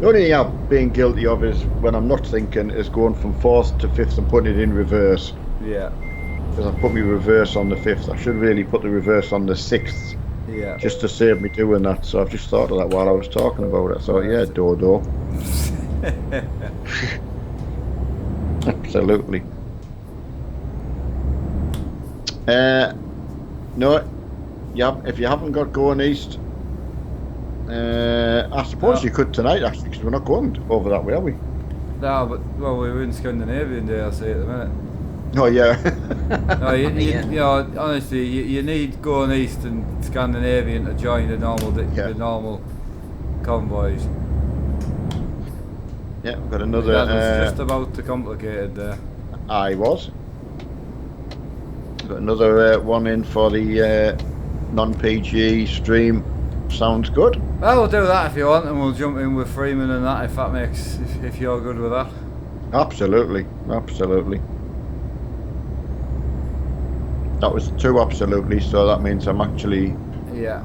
The only thing I'm being guilty of is when I'm not thinking is going from 4th to 5th and putting it in reverse. Yeah. Because I put my reverse on the 5th. I should really put the reverse on the 6th. Yeah. Just to save me doing that. So I've just thought of that while I was talking about it. So yeah, Dodo. Absolutely. No, if you haven't got going east, I suppose you could tonight actually, because we're not going over that way, are we? No, but well, we're in Scandinavian Day, I say at the minute. Oh yeah. No, you know, honestly, you need going east and Scandinavian to join the normal convoys. Yeah, we've got another. That was just about too complicated there. I was. Got another one in for the non-PG stream. Sounds good. Well, we'll do that if you want, and we'll jump in with Freeman and that if that makes, if you're good with that. Absolutely, absolutely. That was 2 absolutely, so that means I'm actually. Yeah.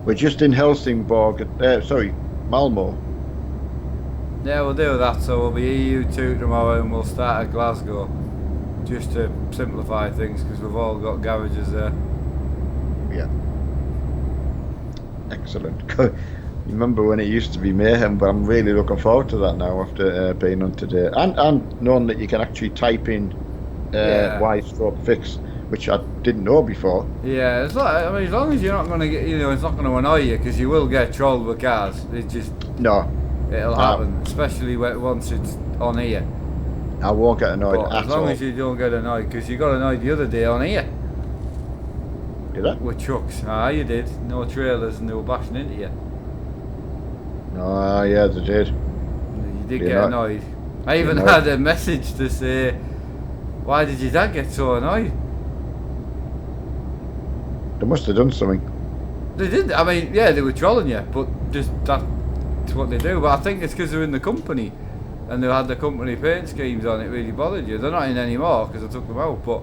We're just in Helsingborg. Sorry, Malmo. Yeah, we'll do that. So we'll be EU2 tomorrow, and we'll start at Glasgow, just to simplify things because we've all got garages there. Yeah. Excellent. Remember when it used to be mayhem, but I'm really looking forward to that now after being on today, and knowing that you can actually type in Y/fix, which I didn't know before. Yeah, it's like, I mean, as long as you're not going to get, it's not going to annoy you because you will get trolled with cars. It's just no. it'll happen, especially once it's on here. I won't get annoyed but at as long all. as you don't get annoyed, because you got annoyed the other day on here. Did I? With trucks. You did. No trailers and they were bashing into you. Oh, yeah, they did. You did get annoyed. I even had a message to say, why did your dad get so annoyed? They must have done something. They did. I mean, yeah, they were trolling you, but just that's what they do. But I think it's because they're in the company and they had the company paint schemes on. It really bothered you. They're not in anymore because I took them out, but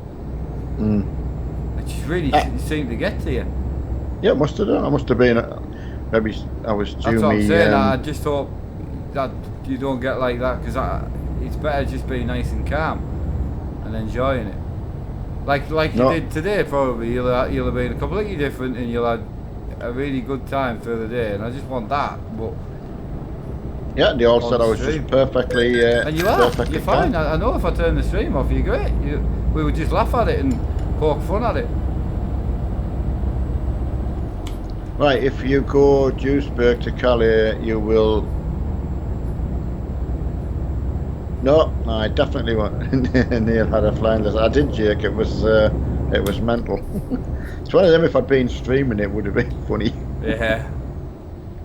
it just really seemed to get to you. Yeah, it must have done. I must have been. Maybe I was due. That's what I'm saying. I just hope that you don't get like that, because it's better just be nice and calm and enjoying it. Like you did today, probably. You'll have been completely different and you'll have a really good time through the day, and I just want that. But yeah, they all said I was just perfectly. And you are. You're fine. I know if I turn the stream off, you're great. We would just laugh at it and poke fun at it. Right, if you go Duisburg to Calais, you will. No, I definitely won't. Neil had a flying list. I did, Jake. It was mental. It's one of them. If I'd been streaming, it would have been funny. Yeah.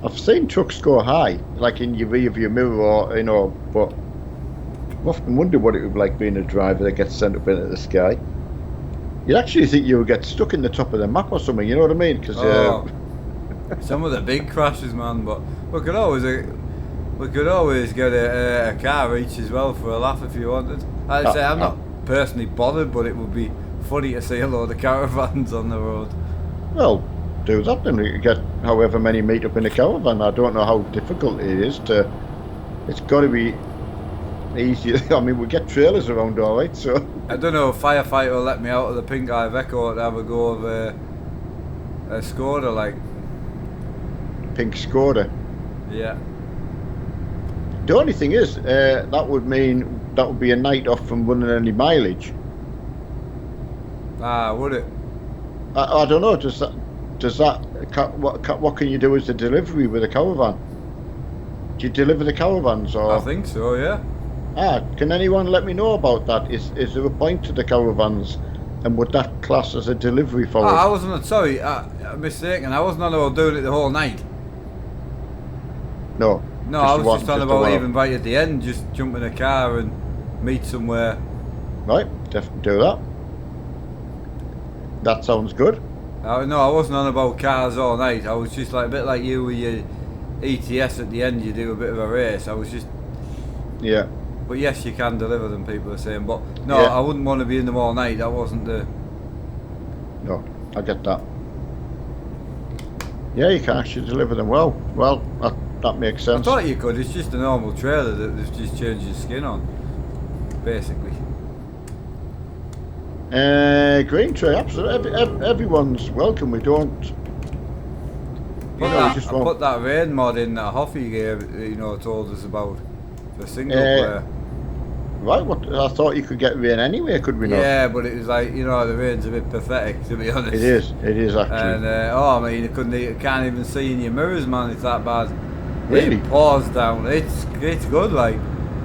I've seen trucks go high, like in your rear view mirror, or but I've often wondered what it would be like being a driver that gets sent up into the sky. You'd actually think you would get stuck in the top of the map or something. You know what I mean? Because some of the big crashes, man. But we could always get a car each as well for a laugh if you wanted. I'd say I'm not personally bothered, but it would be funny to see a load of caravans on the road. Well, do that then. You get however many meet up in a caravan. I don't know how difficult it is to. It's got to be easier. I mean, we get trailers around all right, so. I don't know if firefighter will let me out of the pink Iveco to have a go of a Skoda, like. Pink Skoda. Yeah. The only thing is, that would mean that would be a night off from running any mileage. Would it? I don't know. Does that what can you do as a delivery with a caravan? Do you deliver the caravans or? I think so. Yeah. Can anyone let me know about that? Is there a point to the caravans, and would that class as a delivery for us? I wasn't. Sorry, I'm mistaken. I wasn't on about doing it the whole night. No. No, I was just on about even right at the end, just jump in a car and meet somewhere. Right, definitely do that. That sounds good. No, I wasn't on about cars all night. I was just like a bit like you with your ETS at the end. You do a bit of a race. I was just. Yeah. But yes, you can deliver them. People are saying, but no, yeah. I wouldn't want to be in them all night. That wasn't the. No, I get that. Yeah, you can actually deliver them well. Well, that makes sense. I thought you could. It's just a normal trailer that they've just changed the skin on, basically. Green tray, absolutely. Everyone's welcome. We don't. Put that rain mod in that Hoffy gave, told us about for single player. Right. What? I thought you could get rain anyway. Could we not? Yeah, but it was like the rain's a bit pathetic, to be honest. It is. It is actually. And I mean, you can't even see in your mirrors, man. It's that bad. Really? It pours down. It's good, like.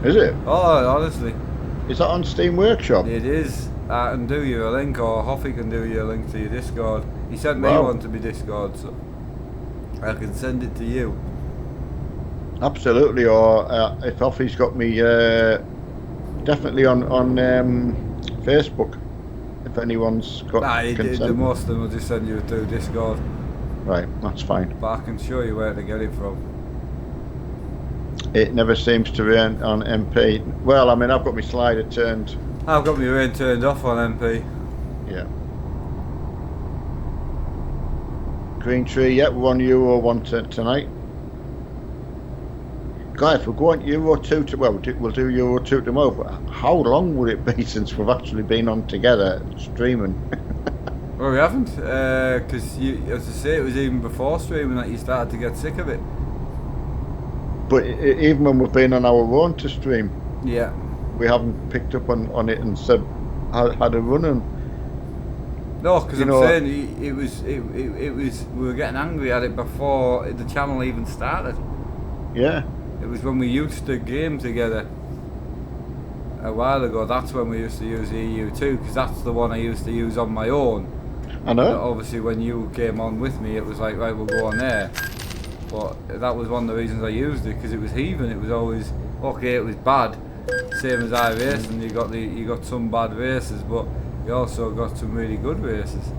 Is it? Oh, honestly. Is that on Steam Workshop? It is. I can do you a link, or Hoffy can do you a link to your Discord. He sent me one to my Discord, so I can send it to you. Absolutely, or if Hoffy's got me, definitely on Facebook. If anyone's got the most of them will just send you to Discord. Right, that's fine. But I can show you where to get it from. It never seems to rain on MP. Well, I mean, I've got my slider turned. I've got my rain turned off on MP. Yeah. Green tree, yeah, we're on Euro 1 tonight. Guys, we're going Euro 2 we'll do Euro 2 tomorrow, but how long would it be since we've actually been on together streaming? Well, we haven't, because as I say, it was even before streaming that you started to get sick of it. But even when we've been on our own to stream, yeah, we haven't picked up on it and said had a run and. No, because I'm saying it was we were getting angry at it before the channel even started. Yeah. It was when we used to game together a while ago. That's when we used to use the EU2, because that's the one I used to use on my own. I know. But obviously, when you came on with me, it was like, right, we'll go on there. But that was one of the reasons I used it, because it was heaving. It was always okay. It was bad, same as iRacing. You got some bad races, but you also got some really good races.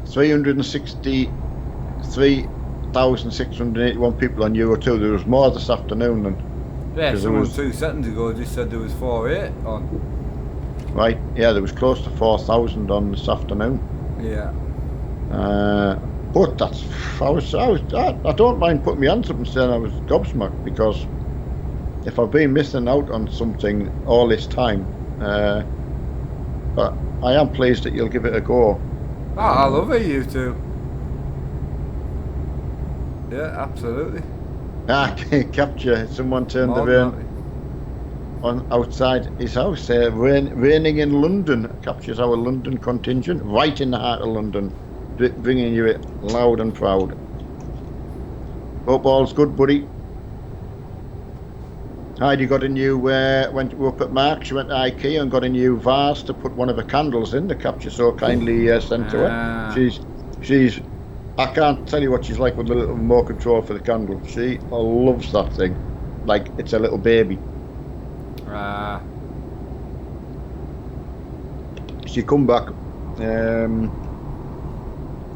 363,681 people on Euro 2. There was more this afternoon than. Yeah, someone 2 seconds ago just said there was 4.8 on. Right, yeah, there was close to 4,000 on this afternoon. Yeah. But that's, I don't mind putting my hands up and saying I was gobsmacked, because if I've been missing out on something all this time, but I am pleased that you'll give it a go. Oh, I love it, you two. Yeah, absolutely. Capture, someone turned the rain on outside his house. Raining in London. Captures our London contingent, right in the heart of London, bringing you it loud and proud. Hope all's good, buddy. Heidi got a new, went up at Marks, she went to IKEA and got a new vase to put one of her candles in. The Capture so kindly sent to her. She's, I can't tell you what she's like with the little remote control for the candle. She loves that thing, like it's a little baby. She come back,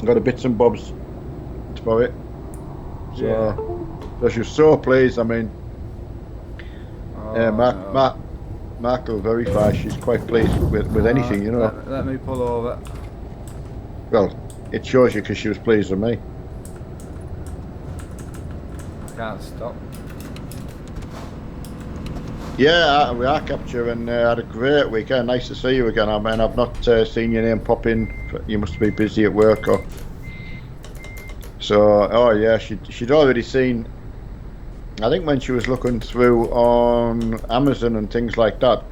got a bits and bobs for it. So she was so pleased. I mean, Mark will verify she's quite pleased with anything, you know. Let me pull over. Well, it shows you because she was pleased with me. I can't stop. Yeah, we are Capture, and had a great weekend. Nice to see you again. I mean, I've not seen your name pop in. You must be busy at work, or so. Oh yeah, she'd already seen. I think when she was looking through on Amazon and things like that.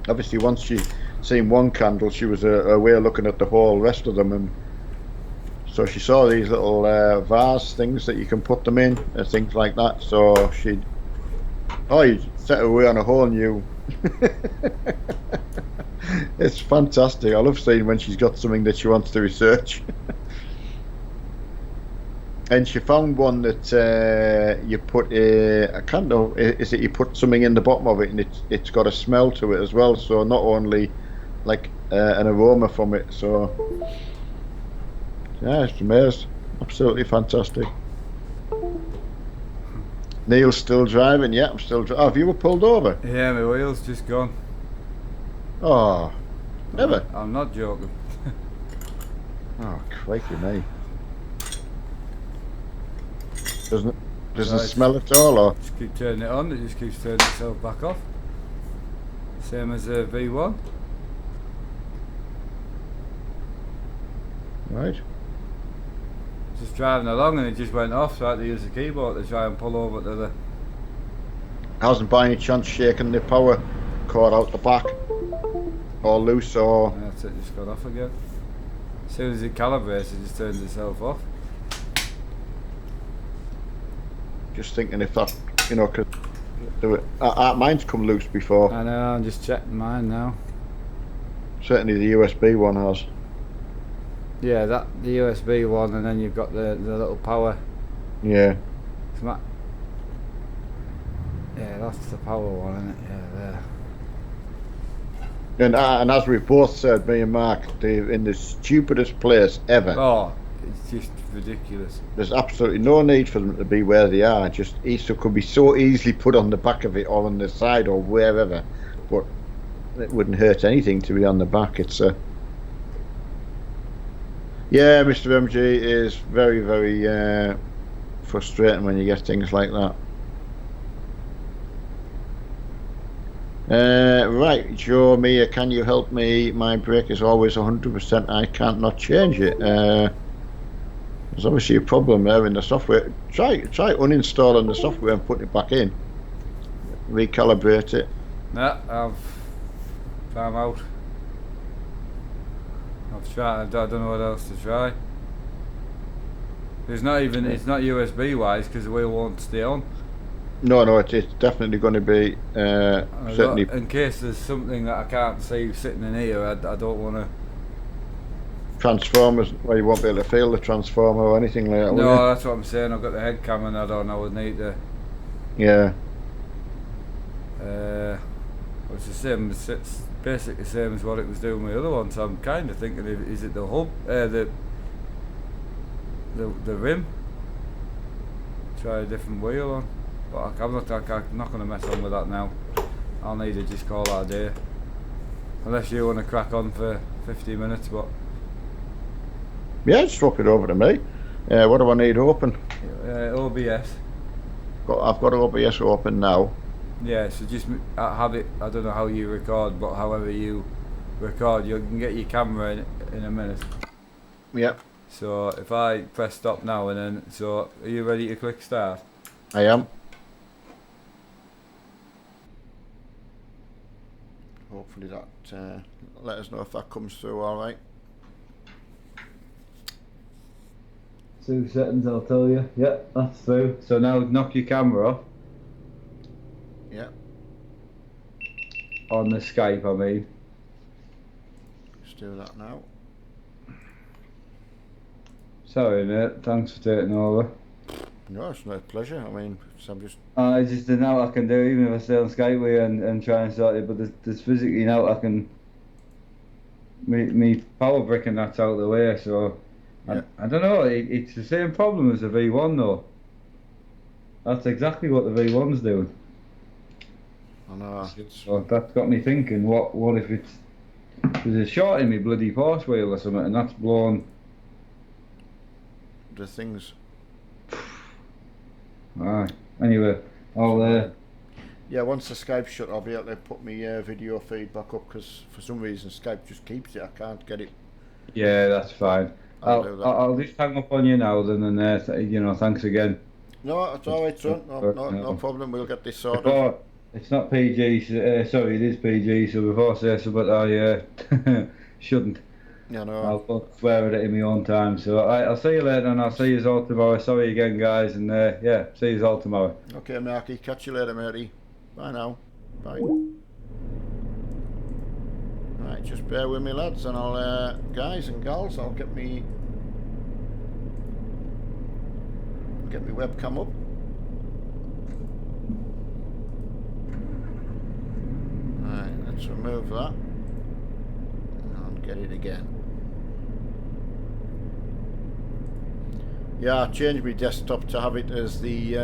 Obviously, once she seen one candle, she was away looking at the whole rest of them, and so she saw these little vase things that you can put them in and things like that. So she, you set her away on a whole new. It's fantastic. I love seeing when she's got something that she wants to research. And she found one that you put I can't know, is it you put something in the bottom of it and it's got a smell to it as well, so not only like an aroma from it. So yeah, it's amazing, absolutely fantastic. Neil's still driving. Yeah, I'm still driving. Oh, have you were pulled over? Yeah, my wheel's just gone. Oh, never. I'm not joking. Oh, crikey me. Doesn't smell at all, or? Just keep turning it on, it just keeps turning itself back off. Same as a V1. Right. Just driving along and it just went off, so I had to use the keyboard to try and pull over to the... Hasn't by any chance shaken the power cord out the back? Or loose, or... That's it, just got off again. As soon as it calibrates, it just turns itself off. Just thinking if that, you know, could do it. Mine's come loose before. I know, I'm just checking mine now. Certainly the USB one has. Yeah, the USB one, and then you've got the little power. Yeah. Yeah, that's the power one, isn't it? Yeah, there. And as we both said, me and Mark, they're in the stupidest place ever. Oh, it's just ridiculous. There's absolutely no need for them to be where they are. Just Easter could be so easily put on the back of it or on the side or wherever, but it wouldn't hurt anything to be on the back. It's yeah, Mr. MG is very, very frustrating when you get things like that. Right, Joe Mia, can you help me? My brake is always 100%. I can't not change it. There's obviously a problem there in the software. Try uninstalling the software and putting it back in. Recalibrate it. Nah, I'm out. I've tried. I don't know what else to try. There's not even. It's not USB wise because the wheel won't stay on. No, it's definitely going to be certainly. In case there's something that I can't see sitting in here, I don't want to. Transformers, well, you won't be able to feel the transformer or anything like that, will you? No, that's what I'm saying. I've got the head cam and I don't know. I would need to. Yeah. It's the same. It's basically the same as what it was doing with the other one. So I'm kind of thinking, is it the hub, the rim? Try a different wheel on. But I'm not going to mess on with that now. I'll need to just call that a day. Unless you want to crack on for 50 minutes, but. Yeah, just swap it over to me. What do I need open? OBS. I've got OBS open now. Yeah, so just have it. I don't know how you record, but however you record, you can get your camera in a minute. Yep. So if I press stop now and then, so are you ready to click start? I am. Hopefully that let us know if that comes through all right. 2 seconds, I'll tell you. Yeah, that's through. So now knock your camera off. Yeah. On the Skype, I mean. Let's do that now. Sorry, mate. Thanks for taking over. No, it's no pleasure. I mean, I'm just. I just don't know what I can do, even if I stay on Skype with you and try and sort it. But there's physically now I can. Me power brick and that's out of the way, so. Yeah. I don't know, it's the same problem as the V1 though. That's exactly what the V1's doing. I know. So that's got me thinking, what if there's a short in me bloody Porsche wheel or something and that's blown... The things... Aye. Anyway, I'll... Yeah, once the Skype's shut, I'll be able to put my video feed back up because for some reason Skype just keeps it. I can't get it. Yeah, that's fine. I'll just hang up on you now then, and you know, thanks again. No, it's all right, son. No problem. We'll get this sorted. It's not PG. Sorry, it is PG. So before I say something, I shouldn't. Yeah, no. I'll swear at it in my own time. So I'll see you later, and I'll see you all tomorrow. Sorry again, guys, and yeah, see you all tomorrow. Okay, Marky. Catch you later, matey. Bye now. Bye. Right, just bear with me, lads, and I'll, guys and gals, I'll get me webcam up. Right, let's remove that and get it again. Yeah, I changed my desktop to have it as the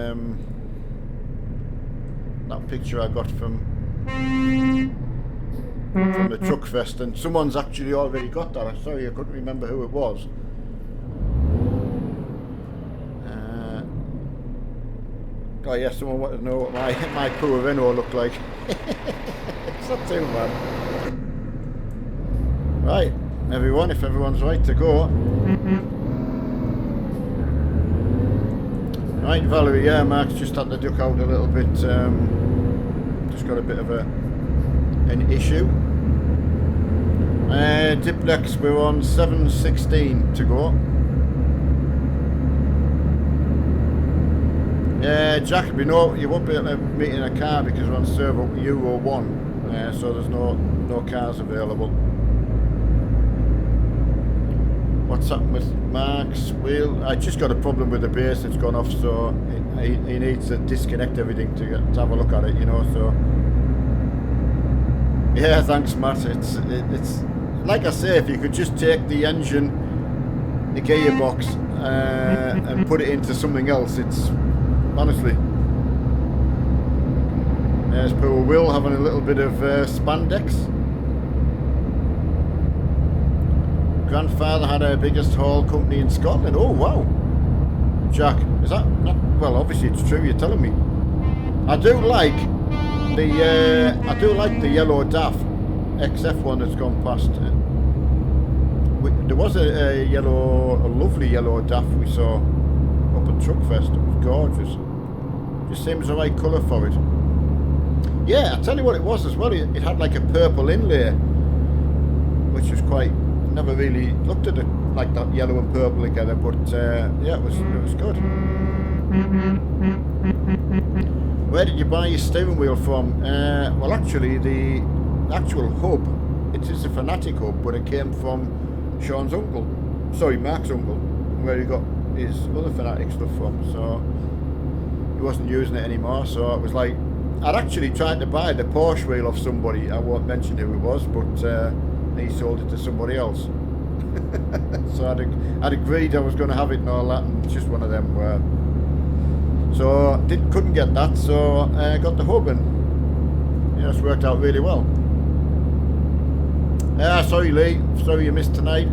that picture I got from the Truck Fest, and someone's actually already got that. I'm sorry, I couldn't remember who it was. Oh yeah, someone wanted to know what my poor Renault looked like. It's not too bad. Right, everyone, if everyone's right to go. Right, Valerie, yeah, Mark's just had to duck out a little bit. Just got a bit of an issue. Diplex, we're on 7:16 to go. Jack, we know you won't be able to meet in a car because we're on server Euro 1, so there's no cars available. What's happened with Mark's wheel? I just got a problem with the base, it's gone off, so he needs to disconnect everything to have a look at it, you know, so... Yeah, thanks, Matt. It's like I say, if you could just take the engine, the gearbox, and put it into something else, it's... Honestly. There's poor Will having a little bit of spandex. Grandfather had our biggest haul company in Scotland. Oh wow. Jack, is that not... Well, obviously it's true, you're telling me. I do like the yellow DAF XF one that's gone past. There was a lovely yellow DAF we saw up at Truckfest. It was gorgeous. Just seems the right colour for it. Yeah, I'll tell you what it was as well. It had like a purple inlay, which was quite... Never really looked at it like that, yellow and purple together, but yeah, it was good. Where did you buy your steering wheel from? Well, actually, the actual hub, it is a Fanatic hub, but it came from Sean's uncle. Sorry, Mark's uncle, where he got his other Fanatic stuff from. So he wasn't using it anymore. So it was like, I'd actually tried to buy the Porsche wheel off somebody. I won't mention who it was, but he sold it to somebody else. So I'd agreed I was going to have it and all that, and it's just one of them where. So couldn't get that, so I got the hub, and it's worked out really well. Sorry Lee, sorry you missed tonight.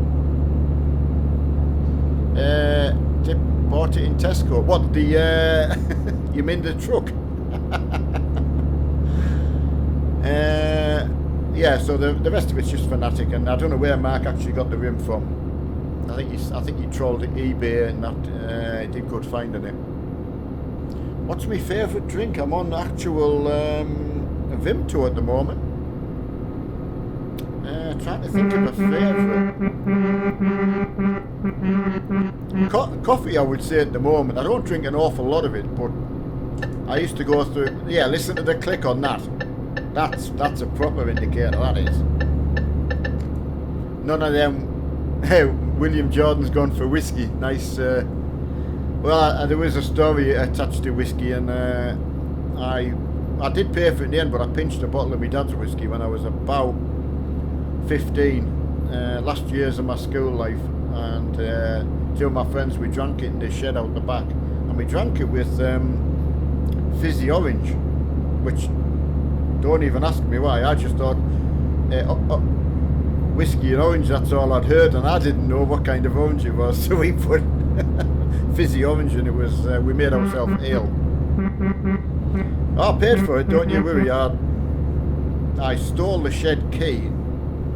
Bought it in Tesco. What, the you mean the truck? Yeah, so the rest of it's just Fanatic, and I don't know where Mark actually got the rim from. I think he trolled eBay, and that he did good finding it. What's my favourite drink? I'm on actual Vim tour at the moment. Trying to think of a favourite. Coffee, I would say at the moment. I don't drink an awful lot of it, but I used to go through. Yeah, listen to the click on that. That's a proper indicator. That is. None of them. Hey, William Jordan's gone for whiskey. Nice. Well, there was a story attached to whiskey, and I did pay for it in the end, but I pinched a bottle of my dad's whiskey when I was about 15, last years of my school life, and two of my friends, we drank it in the shed out the back, and we drank it with fizzy orange, which, don't even ask me why, I just thought whiskey and orange, that's all I'd heard, and I didn't know what kind of orange it was, so we put fizzy orange, and it was we made ourselves ale. I paid for it, don't you worry. I stole the shed key,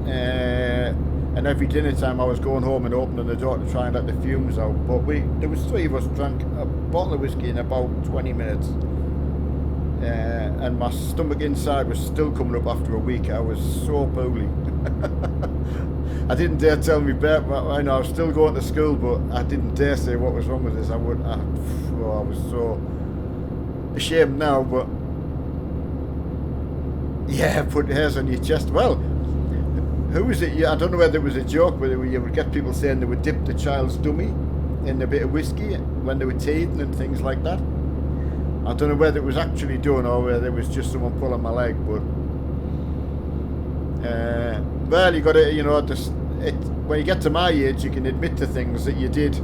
and every dinner time I was going home and opening the door to try and let the fumes out, but there was three of us drank a bottle of whiskey in about 20 minutes, and my stomach inside was still coming up after a week. I was so poorly. I didn't dare tell me bet. I know I was still going to school, but I didn't dare say what was wrong with this. I was so ashamed now. But yeah, put hairs on your chest. Well, who was it? I don't know whether it was a joke, whether you would get people saying they would dip the child's dummy in a bit of whiskey when they were teething and things like that. I don't know whether it was actually done or whether it was just someone pulling my leg, but. Well, you got to, when you get to my age, you can admit to things that you did,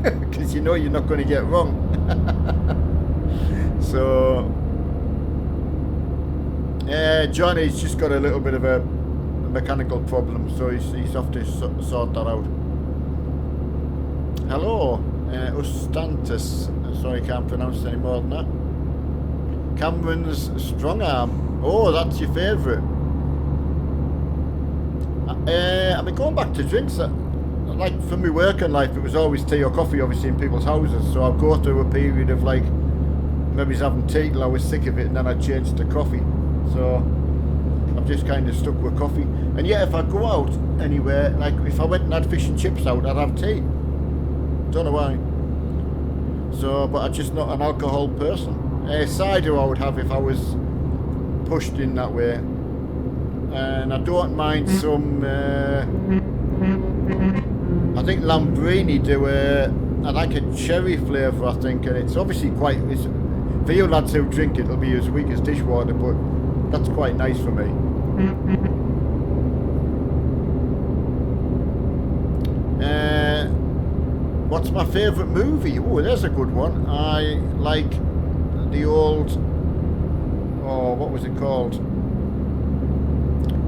because you know you're not going to get wrong. So, Johnny's just got a little bit of a mechanical problem, so he's off to sort that out. Hello, Ustantis. Sorry, I can't pronounce it any more than that. Cameron's Strong Arm. Oh, that's your favourite. I mean, going back to drinks, like for my working life, it was always tea or coffee, obviously, in people's houses. So I'd go through a period of like, maybe having tea till I was sick of it, and then I'd change to coffee. So I've just kind of stuck with coffee. And yeah, if I go out anywhere, like if I went and had fish and chips out, I'd have tea. Don't know why. So, but I'm just not an alcohol person. Cider I would have if I was pushed in that way. And I don't mind some, I think Lambrini do I like a cherry flavour, I think, and it's obviously for you lads who drink it, it'll be as weak as dishwater, but that's quite nice for me. What's my favourite movie? Oh, there's a good one. I like the old, what was it called?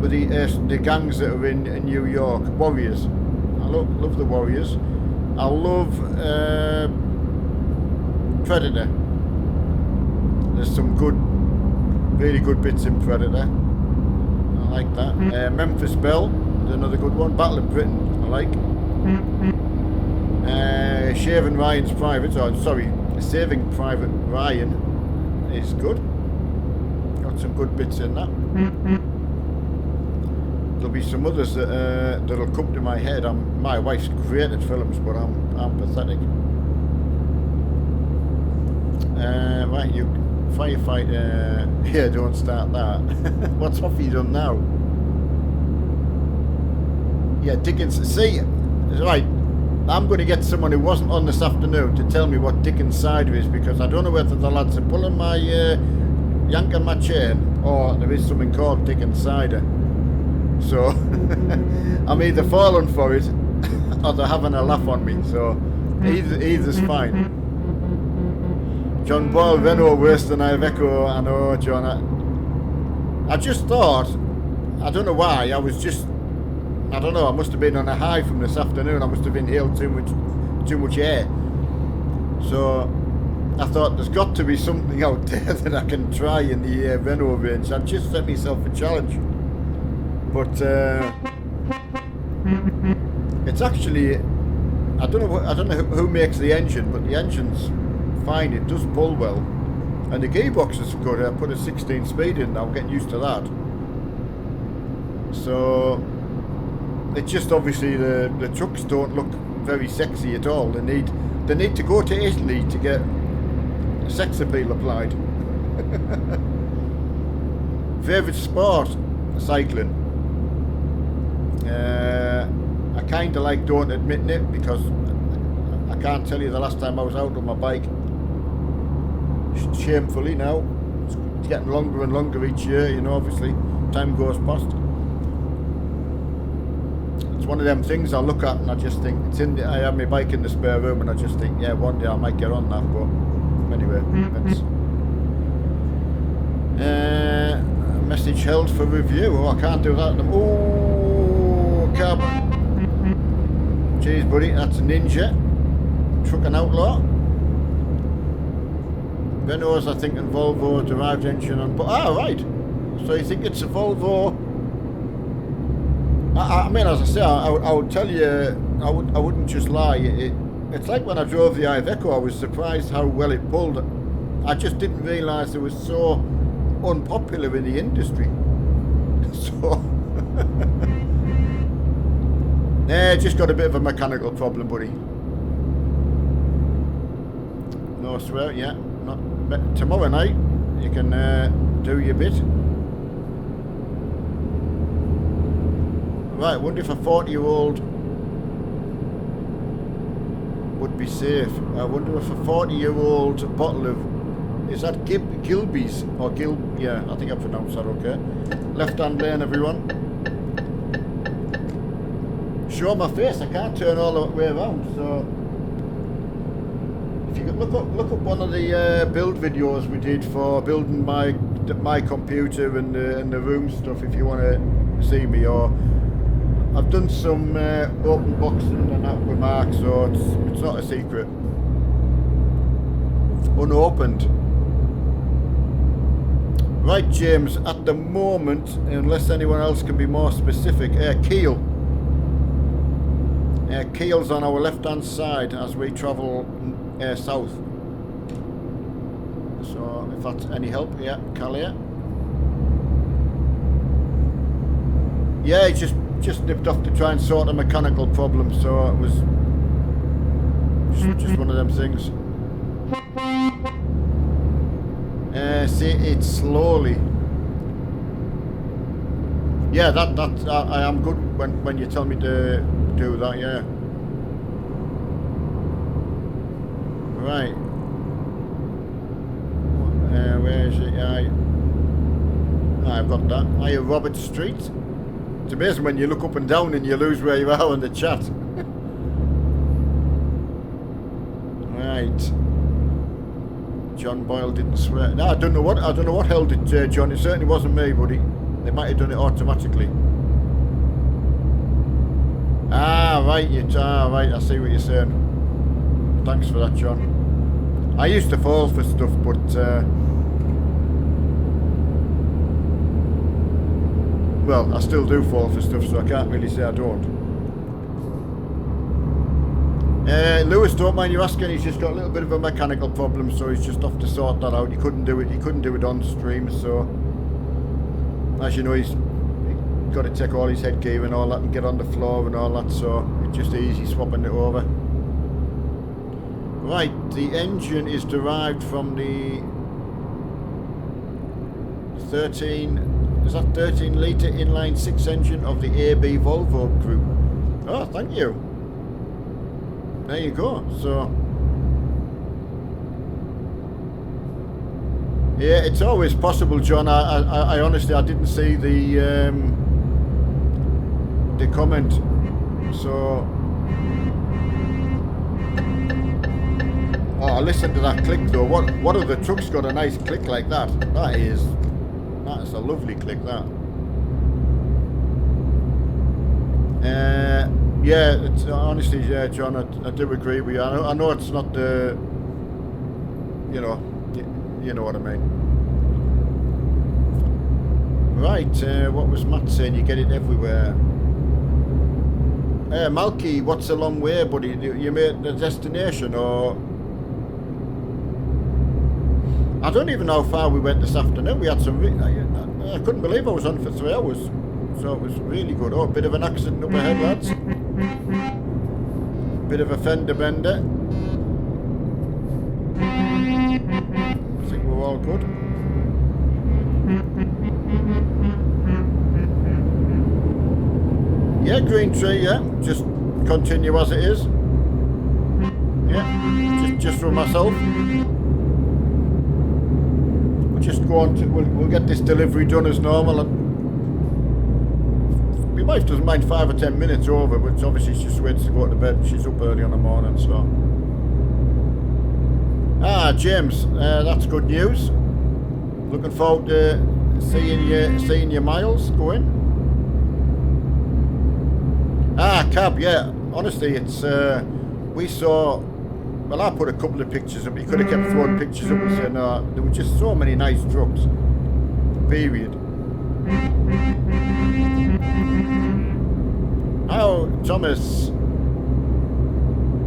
With the gangs that are in New York, Warriors. I love the Warriors. I love Predator. There's some really good bits in Predator. I like that. Memphis Belle is another good one. Battle of Britain, I like. Saving Private Ryan is good. Got some good bits in that. There'll be some others that'll come to my head. My wife's great at films, but I'm pathetic. Right, Firefighter. Yeah, don't start that. What's off you done now? Yeah, Dickens. See, right. I'm going to get someone who wasn't on this afternoon to tell me what Dickens cider is, because I don't know whether the lads are pulling my yanking my chain, or there is something called Dickens cider. So I'm either falling for it or they're having a laugh on me. So either's fine. John Boyle, Renault worse than Iveco. I know, John. I just thought, I don't know why, I don't know, I must have been on a high from this afternoon. I must have inhaled too much air. So I thought there's got to be something out there that I can try in the Renault range. I've just set myself a challenge. But it's actually, I don't know who makes the engine, but the engine's fine. It does pull well, and the gearbox is good. I put a 16 speed in now. I'm getting used to that. So it's just obviously the trucks don't look very sexy at all. They need to go to Italy to get sex appeal applied. Favourite sport? Cycling. I kind of like don't admitting it, because I can't tell you the last time I was out on my bike. Shamefully now. It's getting longer and longer each year, you know, obviously. Time goes past. It's one of them things I look at and I just think, I have my bike in the spare room and I just think, yeah, one day I might get on that, but anyway, that's... message held for review. Oh, I can't do that. Oh, carbon. Jeez, buddy, that's a Ninja. Truck and Outlaw. Renault's, I think, and Volvo derived engine on. But right. So you think it's a Volvo? I mean, as I say, I would tell you, I wouldn't just lie. It's like when I drove the Iveco. I was surprised how well it pulled. I just didn't realise it was so unpopular in the industry. So yeah, just got a bit of a mechanical problem, buddy. No swear, yeah. Tomorrow night you can do your bit. Right, I wonder if a 40-year-old would be safe. I wonder if a 40-year-old bottle of, is that Gilby's or yeah, I think I pronounced that okay. Left hand lane, everyone. Show my face, I can't turn all the way around, so if you could look up one of the build videos we did for building my computer and the room stuff, if you want to see me. Or I've done some open boxing and that with Mark, so it's not a secret. Unopened. Right, James, at the moment, unless anyone else can be more specific, Kiel. Kiel's on our left-hand side as we travel south. So, if that's any help, yeah, Calais. Yeah, he just nipped off to try and sort a mechanical problem, so it was just one of them things. See it slowly. Yeah, that I am good when you tell me to do that. Yeah. Right. Where is it? I've got that. Are you Robert Street? It's amazing when you look up and down and you lose where you are in the chat. Right. John Boyle didn't swear. No, I don't know what held it, John. It certainly wasn't me, buddy. They might have done it automatically. Right. Right. I see what you're saying. Thanks for that, John. I used to fall for stuff, but well, I still do fall for stuff, so I can't really say I don't. Lewis, don't mind you asking. He's just got a little bit of a mechanical problem, so he's just off to sort that out. He couldn't do it on stream, so as you know, he's got to take all his headgear and all that and get on the floor and all that, so it's just easy swapping it over. Right, the engine is derived from the 13, is that 13 litre inline 6 engine of the AB Volvo group? Oh, thank you. There you go. So, yeah, it's always possible, John. I honestly, I didn't see the comment. So, oh, listen to that click though. What other truck's got a nice click like that? That is a lovely click. That. Yeah, it's honestly, yeah, John. I do agree with you. I know it's not the, you know what I mean. Right. What was Matt saying? You get it everywhere. Malky, what's a long way, buddy? You made the destination, or I don't even know how far we went this afternoon. We had some. I couldn't believe I was on for 3 hours, so it was really good. Oh, a bit of an accident up ahead, lads. Bit of a fender bender. I think we're all good. Yeah, green tree, yeah. Just continue as it is. Yeah, just for myself. We'll just go on to, we'll get this delivery done as normal. And my wife doesn't mind 5 or 10 minutes over, but obviously she just waits to go to bed. She's up early on the morning, so. Ah, James, that's good news. Looking forward to seeing your miles go in. Ah, cab, yeah. Honestly, it's we saw. Well, I put a couple of pictures up. You could have kept throwing pictures up and saying, no, there were just so many nice trucks. Period. Oh, Thomas.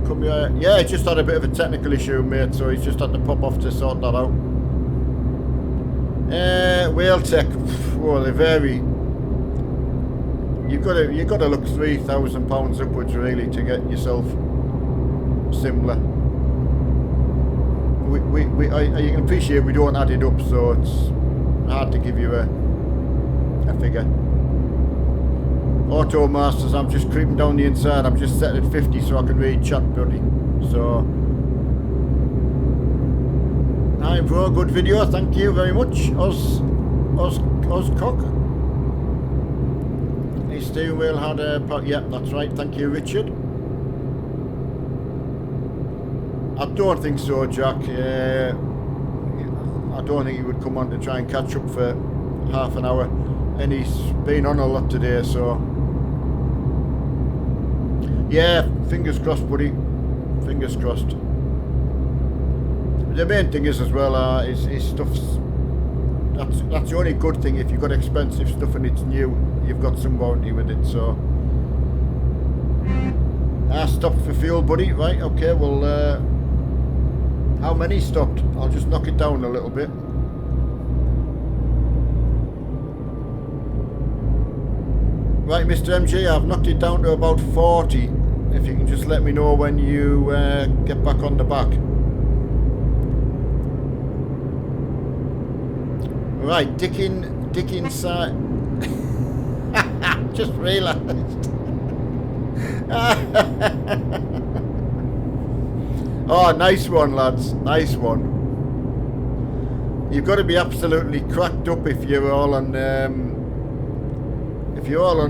Come here. Yeah, he just had a bit of a technical issue, mate, so he's just had to pop off to sort that out. Whale Tech, well, they vary. You've got to look £3,000 upwards really to get yourself similar. You can appreciate we don't add it up, so it's hard to give you a figure. Auto Masters, I'm just creeping down the inside. I'm just set at 50 so I can read chat, buddy. So, hi bro, good video. Thank you very much. Ozcock. His steering wheel had a. Yep, that's right. Thank you, Richard. I don't think so, Jack. I don't think he would come on to try and catch up for half an hour, and he's been on a lot today, so yeah, fingers crossed, buddy. Fingers crossed. The main thing is as well, his stuff's. That's the only good thing. If you've got expensive stuff and it's new, you've got some warranty with it. So, stop for fuel, buddy. Right? Okay. Well, how many stopped? I'll just knock it down a little bit. Right, Mr. MG, I've knocked it down to about 40. If you can just let me know when you get back on the back. Right, Dick inside. Just realised. Oh, nice one, lads. Nice one. You've got to be absolutely cracked up if you're all on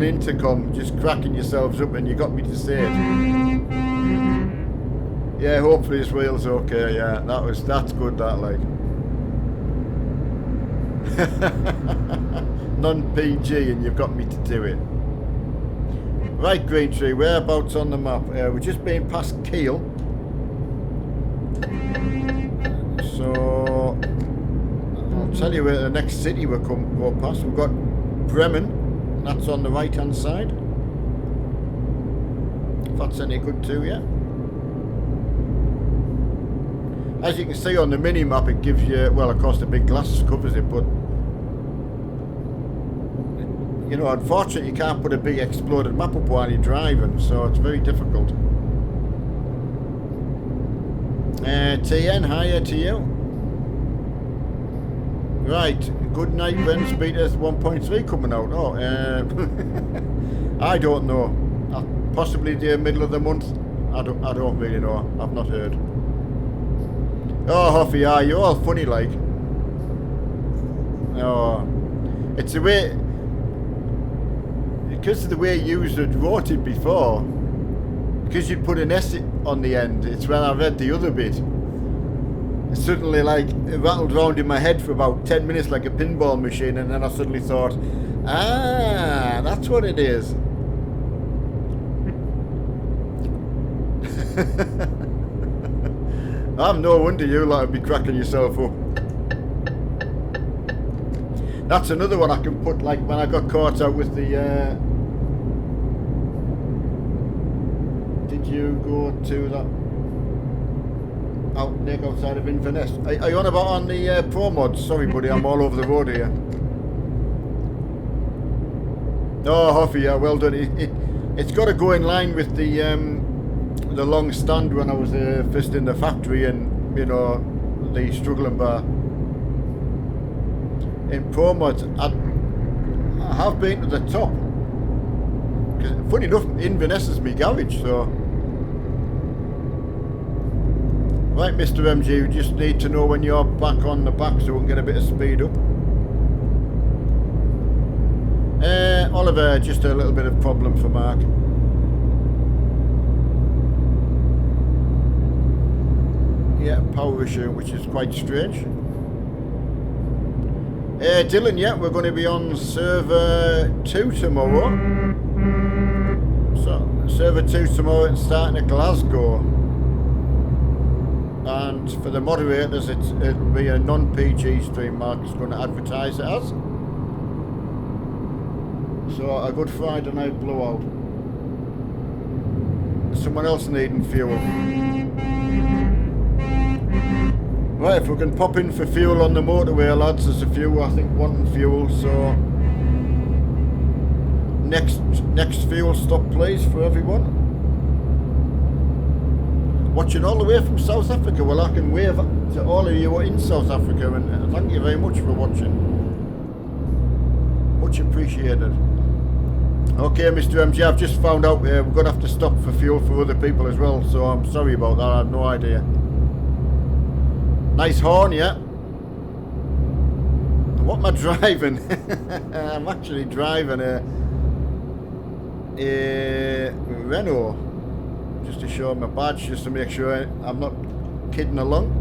intercom, just cracking yourselves up, and you got me to say it. Yeah, hopefully his wheel's okay. Yeah, that's good. That like. Non-PG, and you've got me to do it. Right, Green Tree, whereabouts on the map? We're just being past Kiel. So I'll tell you where the next city we'll go past. We've got Bremen, that's on the right hand side. If that's any good to you. As you can see on the mini map, it gives you, well, of course the big glass covers it, but you know, unfortunately you can't put a big exploded map up while you're driving, so it's very difficult. TN, hiya to you. Right, Good night, Ren. Speeders 1.3 coming out. Oh, I don't know. Possibly the middle of the month. I don't really know. I've not heard. Oh, Huffy, you're all funny like. Oh, it's the way, because of the way you had wrote it before. Because you'd put an S on the end. It's when I read the other bit. It suddenly like it rattled around in my head for about 10 minutes like a pinball machine, and then I suddenly thought, that's what it is. I'm no wonder you like be cracking yourself up. That's another one I can put, like when I got caught out with the did you go to that outside of Inverness? Are you on about on the Pro Mods? Sorry buddy, I'm all over the road here. Oh Huffy, yeah, well done. It's got to go in line with the long stand when I was first in the factory, and you know, the struggling bar. In Pro Mods, I have been to the top. Cause funny enough, Inverness is my garage, so. Right, Mr. MG, we just need to know when you're back on the back so we can get a bit of speed up. Oliver, just a little bit of problem for Mark. Yeah, power issue, which is quite strange. Dylan, yeah, we're going to be on server 2 tomorrow. So, server 2 tomorrow and starting at Glasgow. And for the moderators, it'll be a non-PG stream. Mark is going to advertise it as. So, a good Friday night blowout. Someone else needing fuel. Right, if we can pop in for fuel on the motorway, lads, there's a few, I think, wanting fuel, so next fuel stop, please, for everyone. Watching all the way from South Africa. Well, I can wave to all of you in South Africa, and thank you very much for watching. Much appreciated. Okay, Mr. MG, I've just found out we're going to have to stop for fuel for other people as well, so I'm sorry about that, I had no idea. Nice horn, yeah. What am I driving? I'm actually driving a Renault. Just to show my badge, just to make sure I'm not kidding along.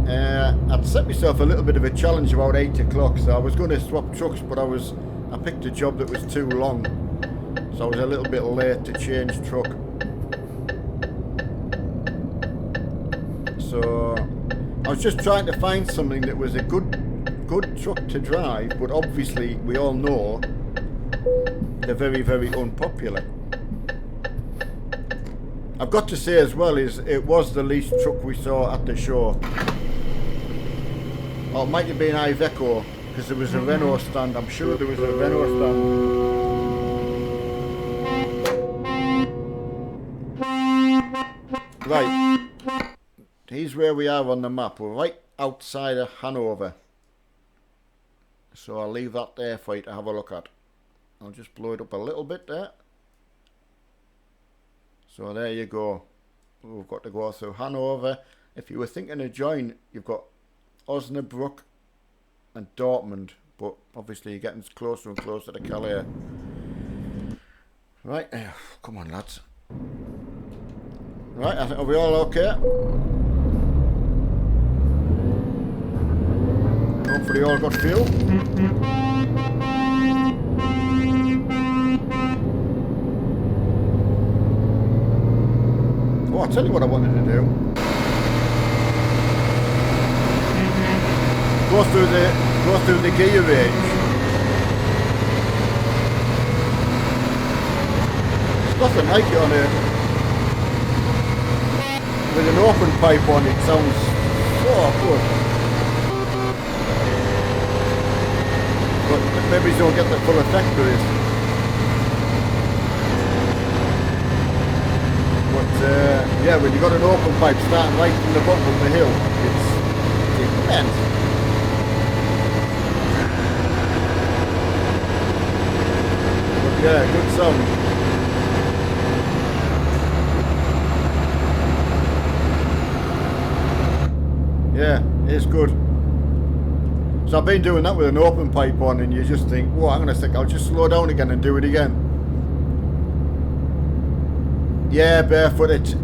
I'd set myself a little bit of a challenge about 8 o'clock, so I was going to swap trucks, but I picked a job that was too long, so I was a little bit late to change truck. So I was just trying to find something that was a good truck to drive, but obviously we all know they're very, very unpopular. I've got to say as well, it was the least truck we saw at the show. Or it might have been Iveco, because there was a Renault stand. I'm sure there was a Renault stand. Right. Here's where we are on the map. We're right outside of Hanover. So I'll leave that there for you to have a look at. I'll just blow it up a little bit there. So there you go. We've got to go through Hanover. If you were thinking of join, you've got Osnabrück and Dortmund. But obviously you're getting closer and closer to Calais. Right, come on lads. Right, are we all okay? Hopefully all got fuel. Oh, I'll tell you what I wanted to do. Go through the gear range. There's nothing like it on it. With an open pipe on it sounds so good. But maybe you don't get the full effect of it. But yeah, when you got an open pipe starting right from the bottom of the hill, it's immense. Yeah, good sound. Yeah, it's good. So I've been doing that with an open pipe on, and you just think, whoa, hang on a sec, I'll just slow down again and do it again. Yeah, barefoot. It's,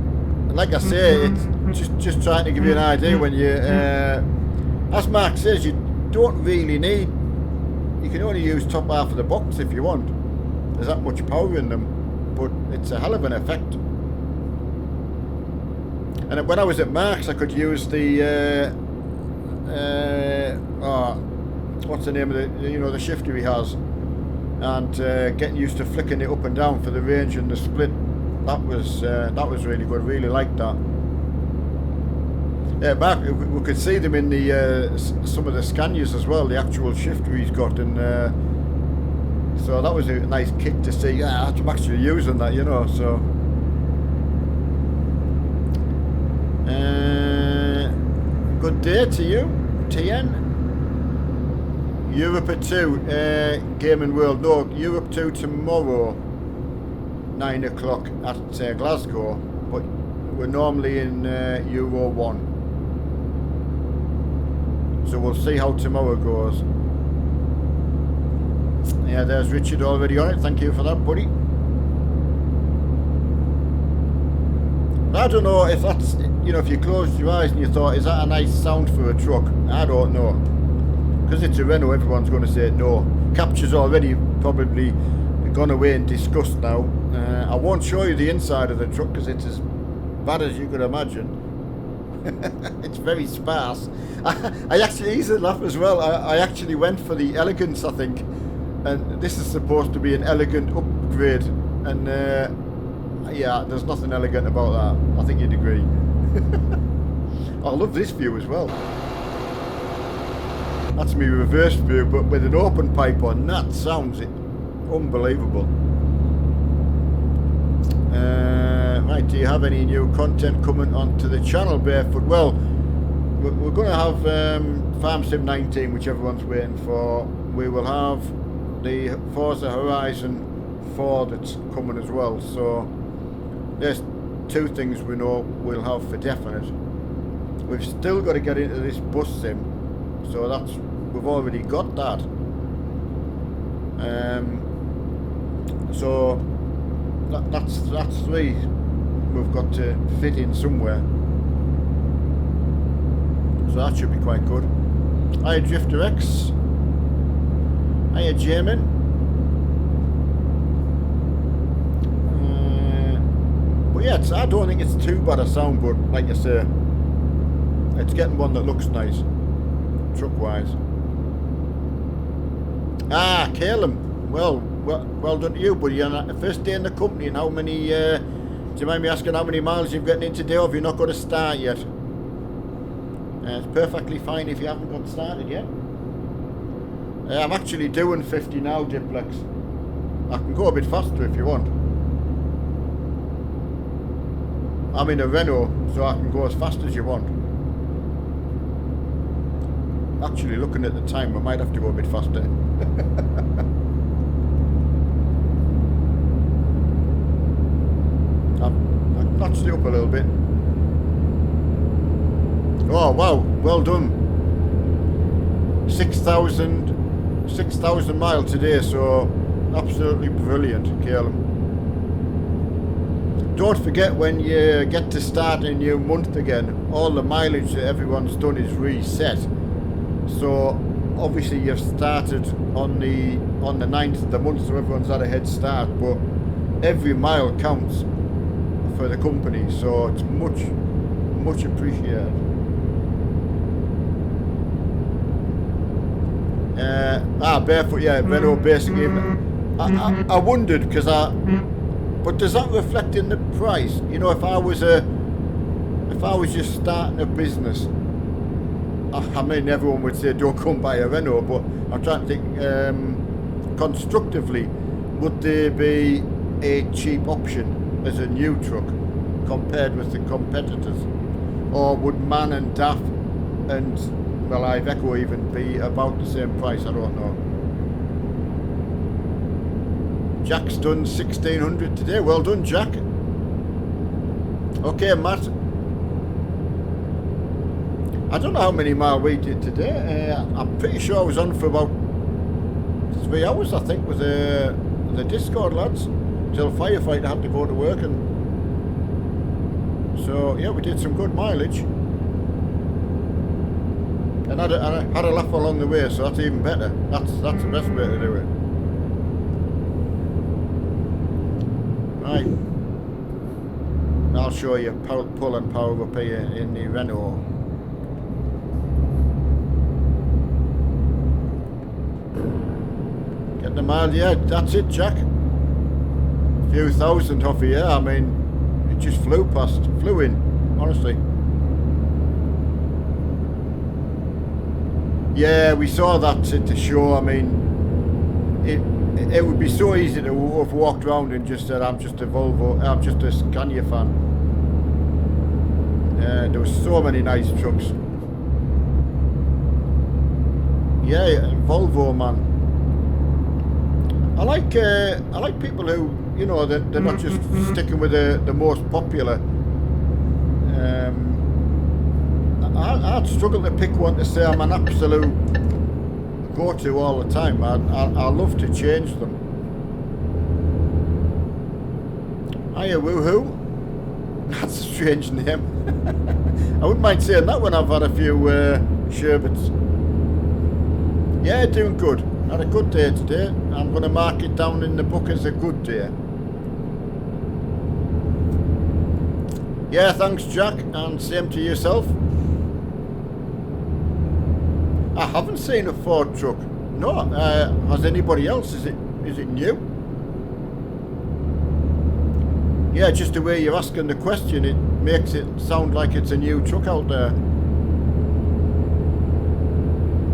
like I say, it's just trying to give you an idea when you, as Mark says, you don't really need, you can only use top half of the box if you want. There's that much power in them, but it's a hell of an effect. And when I was at Mark's, I could use the, what's the name of the shifter he has, and getting used to flicking it up and down for the range and the split. That was really good. Really liked that. Yeah, Mark, we could see them in the some of the Scanias as well. The actual shifter he's got, and so that was a nice kick to see. Yeah, I'm actually using that, So good day to you, TN. Europe 2, Gaming World. No, Europe 2 tomorrow, 9 o'clock at Glasgow, but we're normally in Euro 1. So we'll see how tomorrow goes. Yeah, there's Richard already on it. Thank you for that, buddy. I don't know if that's, if you closed your eyes and you thought, is that a nice sound for a truck? I don't know. Because it's a Renault, everyone's going to say no. Capture's already probably gone away and discussed now. I won't show you the inside of the truck because it's as bad as you could imagine. It's very sparse. I actually, he's a laugh as well. I actually went for the elegance, I think. And this is supposed to be an elegant upgrade. And yeah, there's nothing elegant about that. I think you'd agree. I love this view as well. That's my reverse view, but with an open pipe on, that sounds unbelievable. Right, do you have any new content coming onto the channel, Barefoot? Well, we're going to have Farm Sim 19, which everyone's waiting for. We will have the Forza Horizon 4 that's coming as well. So there's two things we know we'll have for definite. We've still got to get into this bus sim, so we've already got that. So that's three we've got to fit in somewhere. So that should be quite good. Hiya Drifter X. Hiya Jamin. But yeah, I don't think it's too bad a sound, but like you say, it's getting one that looks nice, truck-wise. Ah, Caleb. Well done to you, buddy. On the first day in the company, and how many? Do you mind me asking how many miles you've gotten in today, or have you not got to start yet? It's perfectly fine if you haven't got started yet. I'm actually doing 50 now, Diplex. I can go a bit faster if you want. I'm in a Renault, so I can go as fast as you want. Actually, looking at the time, I might have to go a bit faster. I've notched it up a little bit. Oh wow, well done. 6,000 miles today, so absolutely brilliant, Caleb. Don't forget, when you get to start a new month again, all the mileage that everyone's done is reset. So obviously you've started on the 9th of the month, so everyone's had a head start, but every mile counts for the company, so it's much appreciated. Barefoot, yeah, Renault basically. I wondered, because but does that reflect in the price? You know, if I was just starting a business, I mean, everyone would say don't come buy a Renault, but I'm trying to think constructively, would there be a cheap option as a new truck compared with the competitors? Or would MAN and DAF and, well, Iveco even be about the same price? I don't know. Jack's done 1600 today. Well done, Jack. Okay, Matt. I don't know how many miles we did today. I'm pretty sure I was on for about 3 hours, I think, with the Discord lads, till firefighter had to go to work, and so yeah, we did some good mileage, and I had a laugh along the way, so that's even better. That's the best way to do it. Right, I'll show you pull and power up here in the Renault. Get the mile, yeah, that's it, Jack. A few thousand off here, I mean, it just flew in, honestly. Yeah, we saw that at the show. I mean, it would be so easy to have walked around and just said, I'm just a Volvo, I'm just a Scania fan. There were so many nice trucks. Yeah, Volvo, man. I like people who, you know, they're not just sticking with the most popular. I'd struggle to pick one to say I'm an absolute go-to all the time. I love to change them. Hiya, woohoo. That's a strange name. I wouldn't mind saying that when I've had a few sherbets. Yeah, doing good. Had a good day today. I'm going to mark it down in the book as a good day. Yeah, thanks, Jack, and same to yourself. I haven't seen a Ford truck. No, has anybody else? Is it new? Yeah, just the way you're asking the question, it makes it sound like it's a new truck out there.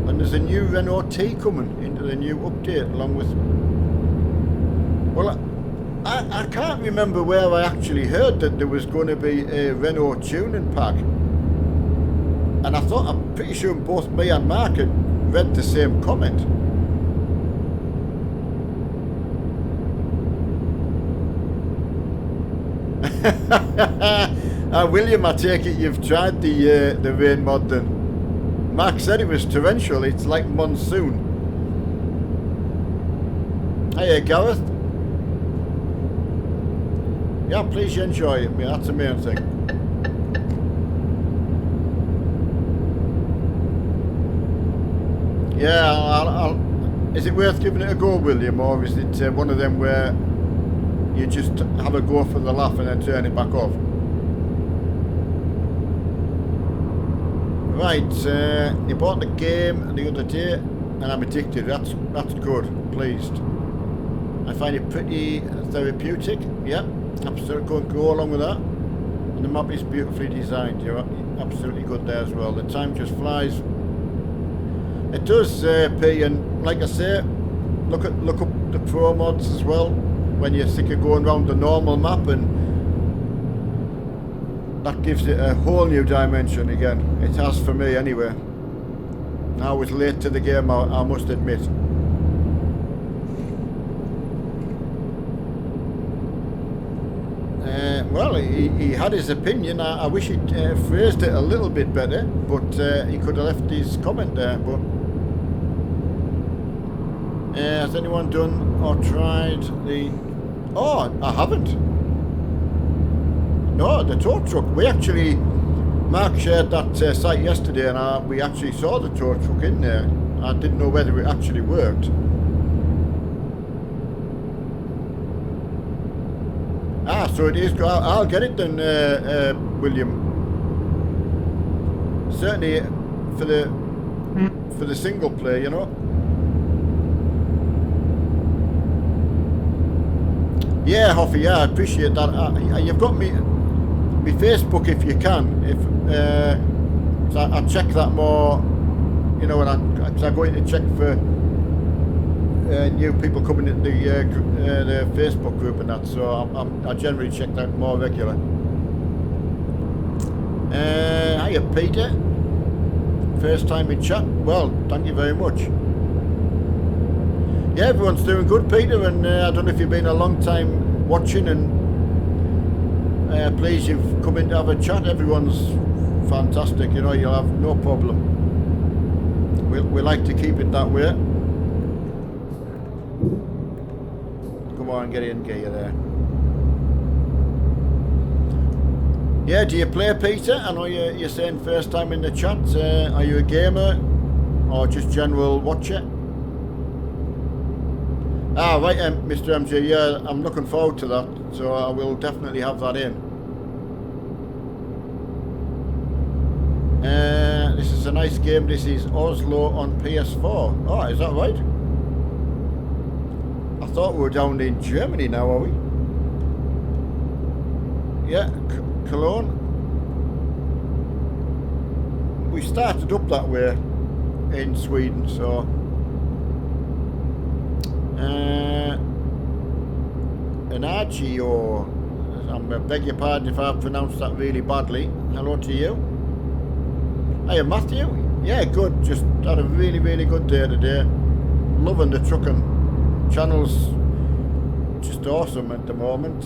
And there's a new Renault T coming into the new update along with... Well, I can't remember where I actually heard that there was going to be a Renault tuning pack. And I thought, I'm pretty sure both me and Mark had read the same comment. William, I take it you've tried the rain mod then. Mark said it was torrential, it's like monsoon. Hiya, Gareth. Yeah, please enjoy it, mate. That's the main thing. Yeah, is it worth giving it a go, William, or is it one of them where you just have a go for the laugh and then turn it back off? Right, you bought the game the other day, and I'm addicted. That's good. Pleased. I find it pretty therapeutic. Yeah, absolutely. Go along with that. And the map is beautifully designed. You're absolutely good there as well. The time just flies. It does, P, and like I say, look up the pro mods as well when you're sick of going around the normal map, and that gives it a whole new dimension again. It has for me anyway. I was late to the game, I must admit. Well, he had his opinion. I wish he'd phrased it a little bit better, but he could have left his comment there. But has anyone done or tried the... Oh, I haven't. No, the tow truck. We actually... Mark shared that site yesterday, and we actually saw the tow truck in there. I didn't know whether it actually worked. Ah, so it is. I'll get it then, William. Certainly for the single player, you know. Yeah, Hoffy. Yeah, I appreciate that. You've got me Facebook if you can. If so I check that more. You know, when I go in to check for new people coming into the Facebook group and that, so I generally check that more regular. Hiya, Peter. First time in chat. Well, thank you very much. Yeah, everyone's doing good, Peter, and I don't know if you've been a long time watching, and please, you've come in to have a chat. Everyone's fantastic, you know, you'll have no problem. We like to keep it that way. Come on, get in gear there. Yeah, do you play, Peter? I know you're saying first time in the chat. Are you a gamer or just general watcher? Ah, right, Mr. MJ, yeah, I'm looking forward to that, so I will definitely have that in. This is a nice game. This is Oslo on PS4. Oh, is that right? I thought we were down in Germany now, are we? Yeah, Cologne. We started up that way in Sweden, so Enagio, I beg your pardon if I pronounced that really badly. Hello to you. Hey, Matthew. Yeah, good. Just had a really, really good day today. Loving the trucking channel's just awesome at the moment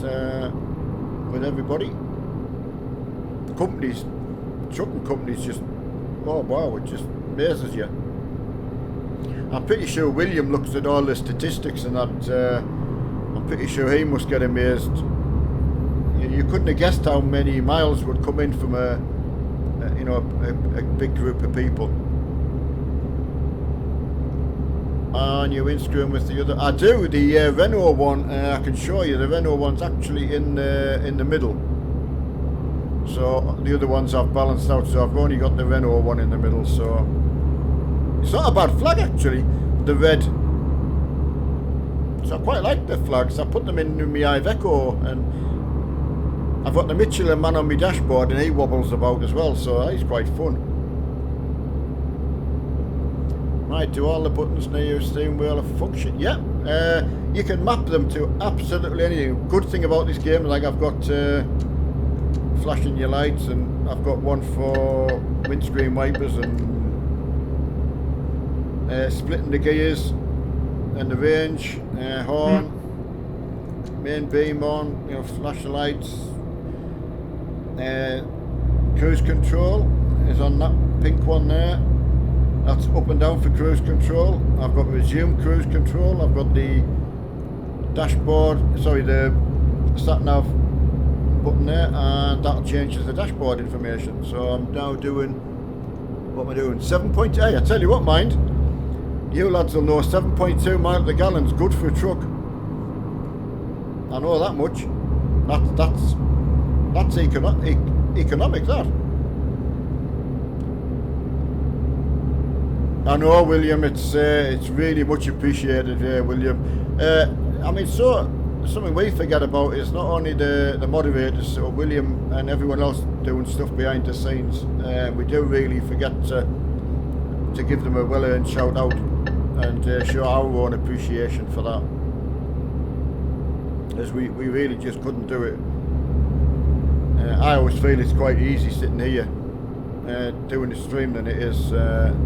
with everybody. Companies, trucking companies, just, oh wow, it just amazes you. I'm pretty sure William looks at all the statistics and that. I'm pretty sure he must get amazed. You couldn't have guessed how many miles would come in from a big group of people. And you Instagram with the other. I do, the Renault one. I can show you the Renault one's actually in the middle. So the other ones I've balanced out. So I've only got the Renault one in the middle. So it's not a bad flag actually. The red. So I quite like the flags. I put them in my Iveco, and I've got the Michelin man on my dashboard, and he wobbles about as well. So he's quite fun. Right, do all the buttons near your steering wheel function? Yeah, you can map them to absolutely anything. Good thing about this game, like I've got flashing your lights, and I've got one for windscreen wipers, and splitting the gears, and the range, horn, main beam on, you know, flashing lights, cruise control is on that pink one there. That's up and down for cruise control. I've got resume cruise control. I've got the dashboard, sorry, the sat nav button there, and that changes the dashboard information. So I'm now doing, what am I doing? 7.8. I tell you what, mind, you lads will know 7.2 miles per gallon's good for a truck. I know that much. That's economic, that. I know, William, it's really much appreciated, William. I mean, so something we forget about is not only the moderators, or William and everyone else doing stuff behind the scenes. We do really forget to give them a well-earned shout out and show our own appreciation for that. As we really just couldn't do it. I always feel it's quite easy sitting here doing the stream than it is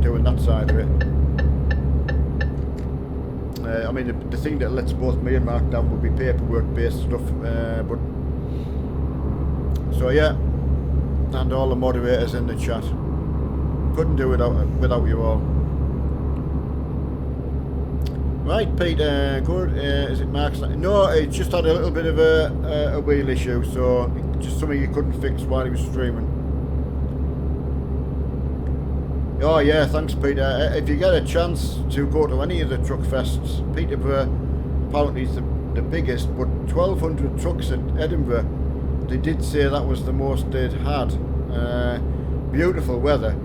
doing that side of it. I mean, the thing that lets both me and Mark down would be paperwork-based stuff. But so yeah, and all the moderators in the chat. Couldn't do it without you all. Right, Peter, good. Is it Mark's? No, it just had a little bit of a wheel issue, so just something he couldn't fix while he was streaming. Oh yeah, thanks, Peter. If you get a chance to go to any of the truck fests, Peterborough apparently is the biggest, but 1,200 trucks at Edinburgh. They did say that was the most they'd had. Beautiful weather.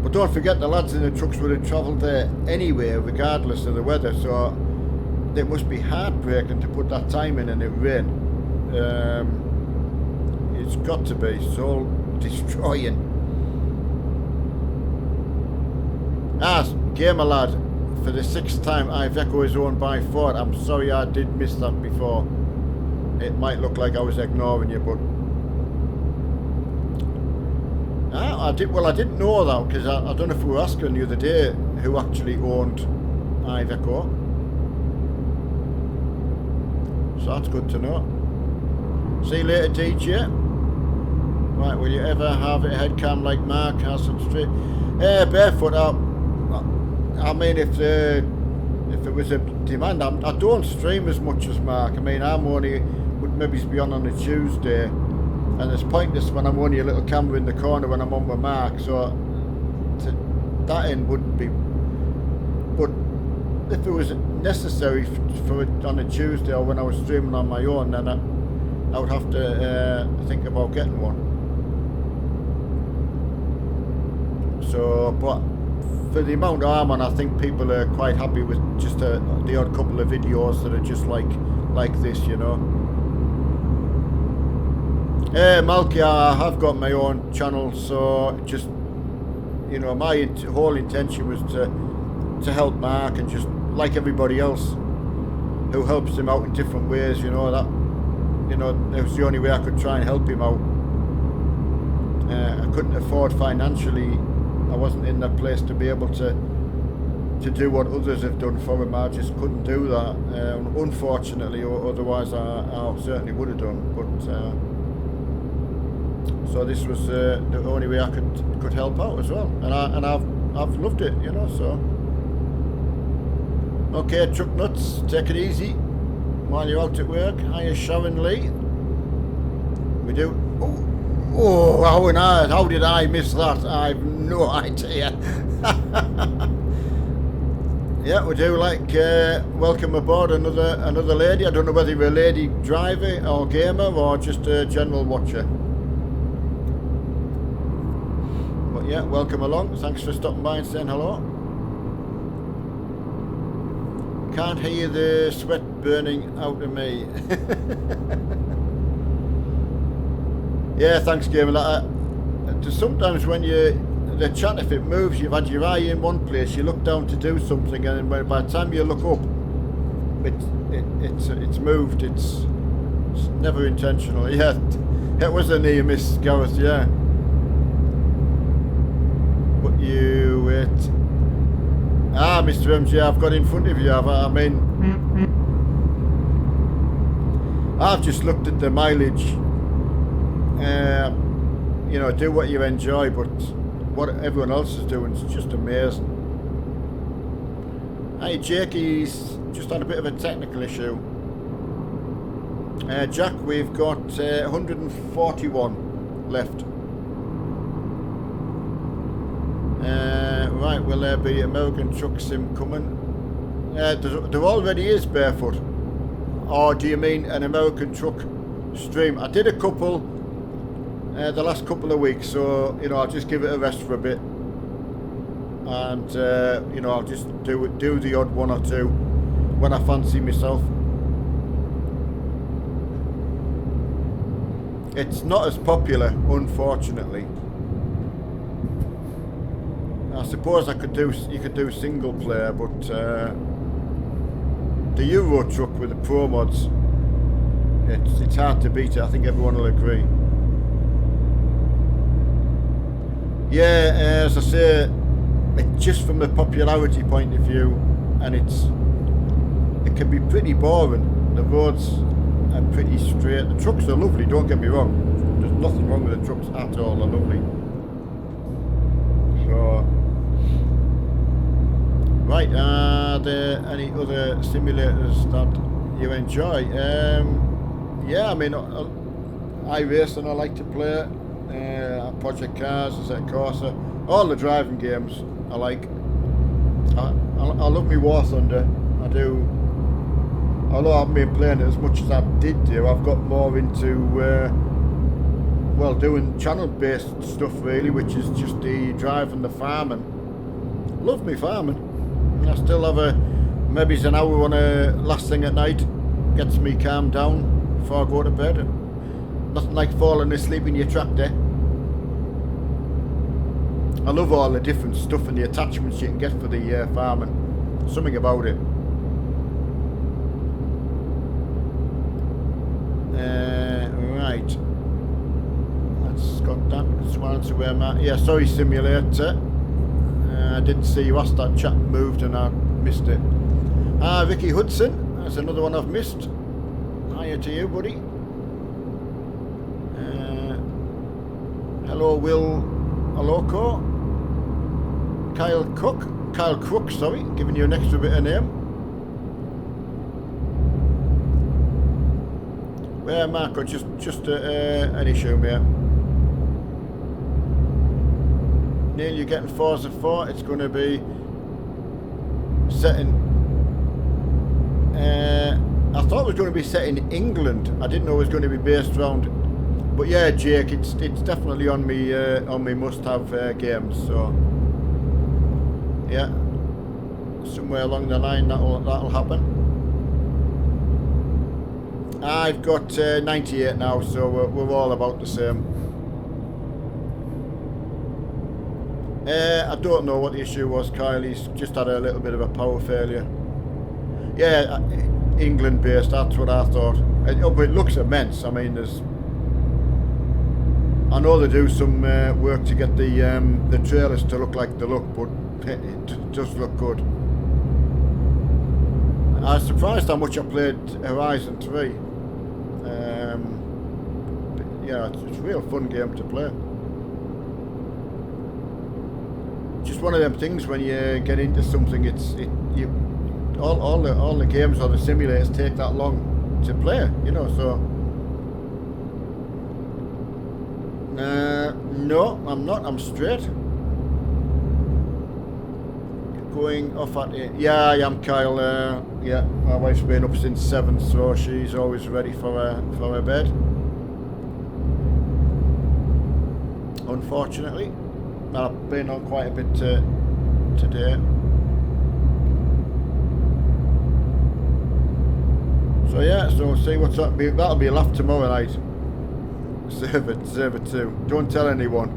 But don't forget, the lads in the trucks would have travelled there anyway, regardless of the weather, so it must be heartbreaking to put that time in and it rain. It's got to be soul destroying. Gamer lad, for the 6th time, Iveco is owned by Ford. I'm sorry I did miss that before. It might look like I was ignoring you, but I didn't know that, because I don't know if we were asking the other day who actually owned Iveco. So that's good to know. See you later, DJ. Right, will you ever have a head cam like Mark has some straight? Barefoot. I mean, if it was a demand, I don't stream as much as Mark. I mean, would maybe be on a Tuesday, and it's pointless when I'm only a little camera in the corner when I'm on with Mark. So that end wouldn't be. But if it was necessary for it on a Tuesday or when I was streaming on my own, then I would have to think about getting one. So, but for the amount I'm on, I think people are quite happy with just the odd couple of videos that are just like this, you know. Malky, I have got my own channel, so just, you know, my whole intention was to help Mark and just like everybody else who helps him out in different ways, you know, that, you know, it was the only way I could try and help him out. I couldn't afford financially. I wasn't in that place to be able to do what others have done for him. I just couldn't do that, unfortunately, or otherwise I certainly would have done. But so this was the only way I could help out as well, and I've loved it, you know. So okay, truck nuts, take it easy while you're out at work. Hiya, Sharon Lee. We do. Oh, how did I miss that? I've no idea. Yeah, we do like welcome aboard another lady. I don't know whether you're a lady driver or gamer or just a general watcher. But yeah, welcome along. Thanks for stopping by and saying hello. Can't hear the sweat burning out of me. Yeah, thanks, gamer. Sometimes when the chat, if it moves, you've had your eye in one place, you look down to do something, and by the time you look up, it's moved. It's never intentional. Yeah, it was a near miss, Gareth. Yeah, but you wait. Mr. MJ, I've got in front of you. I mean, I've just looked at the mileage. You know, do what you enjoy, but what everyone else is doing is just amazing. Hey, Jakey's just had a bit of a technical issue. Jack, we've got 141 left. Right, will there be American Truck Sim coming? There already is, Barefoot. Or do you mean an American Truck stream? I did a couple the last couple of weeks, so you know, I'll just give it a rest for a bit, and you know, I'll just do the odd one or two when I fancy myself. It's not as popular, unfortunately. I suppose you could do single player, but the Euro Truck with the Pro mods, it's hard to beat it. I think everyone will agree. Yeah, as I say, it's just from the popularity point of view, and it can be pretty boring. The roads are pretty straight. The trucks are lovely, don't get me wrong. There's nothing wrong with the trucks at all, they're lovely. So, right, are there any other simulators that you enjoy? Yeah, I mean, iRacing I like to play. Project Cars, Corsa, all the driving games I like. I love me War Thunder. I do. Although I haven't been playing it as much as I did do, I've got more into well, doing channel-based stuff really, which is just the driving, the farming. Love me farming. And I still have maybe it's an hour on a last thing at night. Gets me calmed down before I go to bed. Nothing like falling asleep in your tractor. I love all the different stuff and the attachments you can get for the farming. Something about it. Right. That's got that. Just wanted to wear my... Yeah, sorry, simulator. I didn't see you asked that chat moved and I missed it. Ricky Hudson. That's another one I've missed. here to you, buddy. Hello, Will Aloko. Kyle Crook, sorry, giving you an extra bit of name. Well, Marco, just an issue, mate. Neil, you're getting Forza 4. It's going to be set in. I thought it was going to be set in England. I didn't know it was going to be based around. But yeah, Jake, it's definitely on me must-have games. So yeah, somewhere along the line that'll happen. I've got 98 now, so we're all about the same. I don't know what the issue was, Kyle. He's just had a little bit of a power failure. Yeah, England based, that's what I thought. But it looks immense. I mean, I know they do some work to get the trailers to look like they look, but it does look good. I was surprised how much I played Horizon 3. Yeah, it's a real fun game to play. Just one of them things when you get into something, all the games or the simulators take that long to play, you know. So no, I'm not. I'm straight. Going off at it. Yeah, I am, Kyle. Yeah, my wife's been up since 7, so she's always ready for her bed. Unfortunately, I've been on quite a bit today. So yeah, so see what's up. That'll be a laugh tomorrow night. Server 2. Don't tell anyone.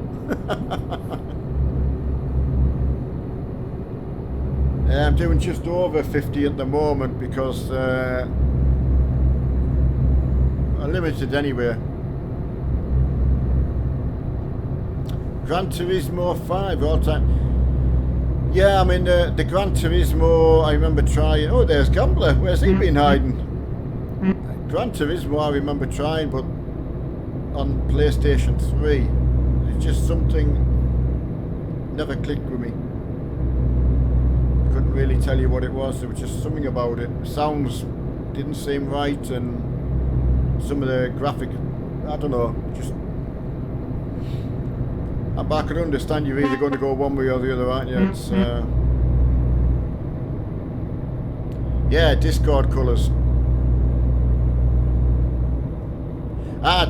I'm doing just over 50 at the moment because I'm limited anyway. Gran Turismo 5 all time. Yeah, I mean the Gran Turismo I remember trying. Oh, there's Gambler. Where's he been hiding? Gran Turismo I remember trying, but on PlayStation 3, it's just something never clicked with me. Couldn't really tell you what it was. There was just something about it. Sounds didn't seem right, and some of the graphic, I don't know, just. I can understand you're either going to go one way or the other, aren't you? It's yeah, Discord colours.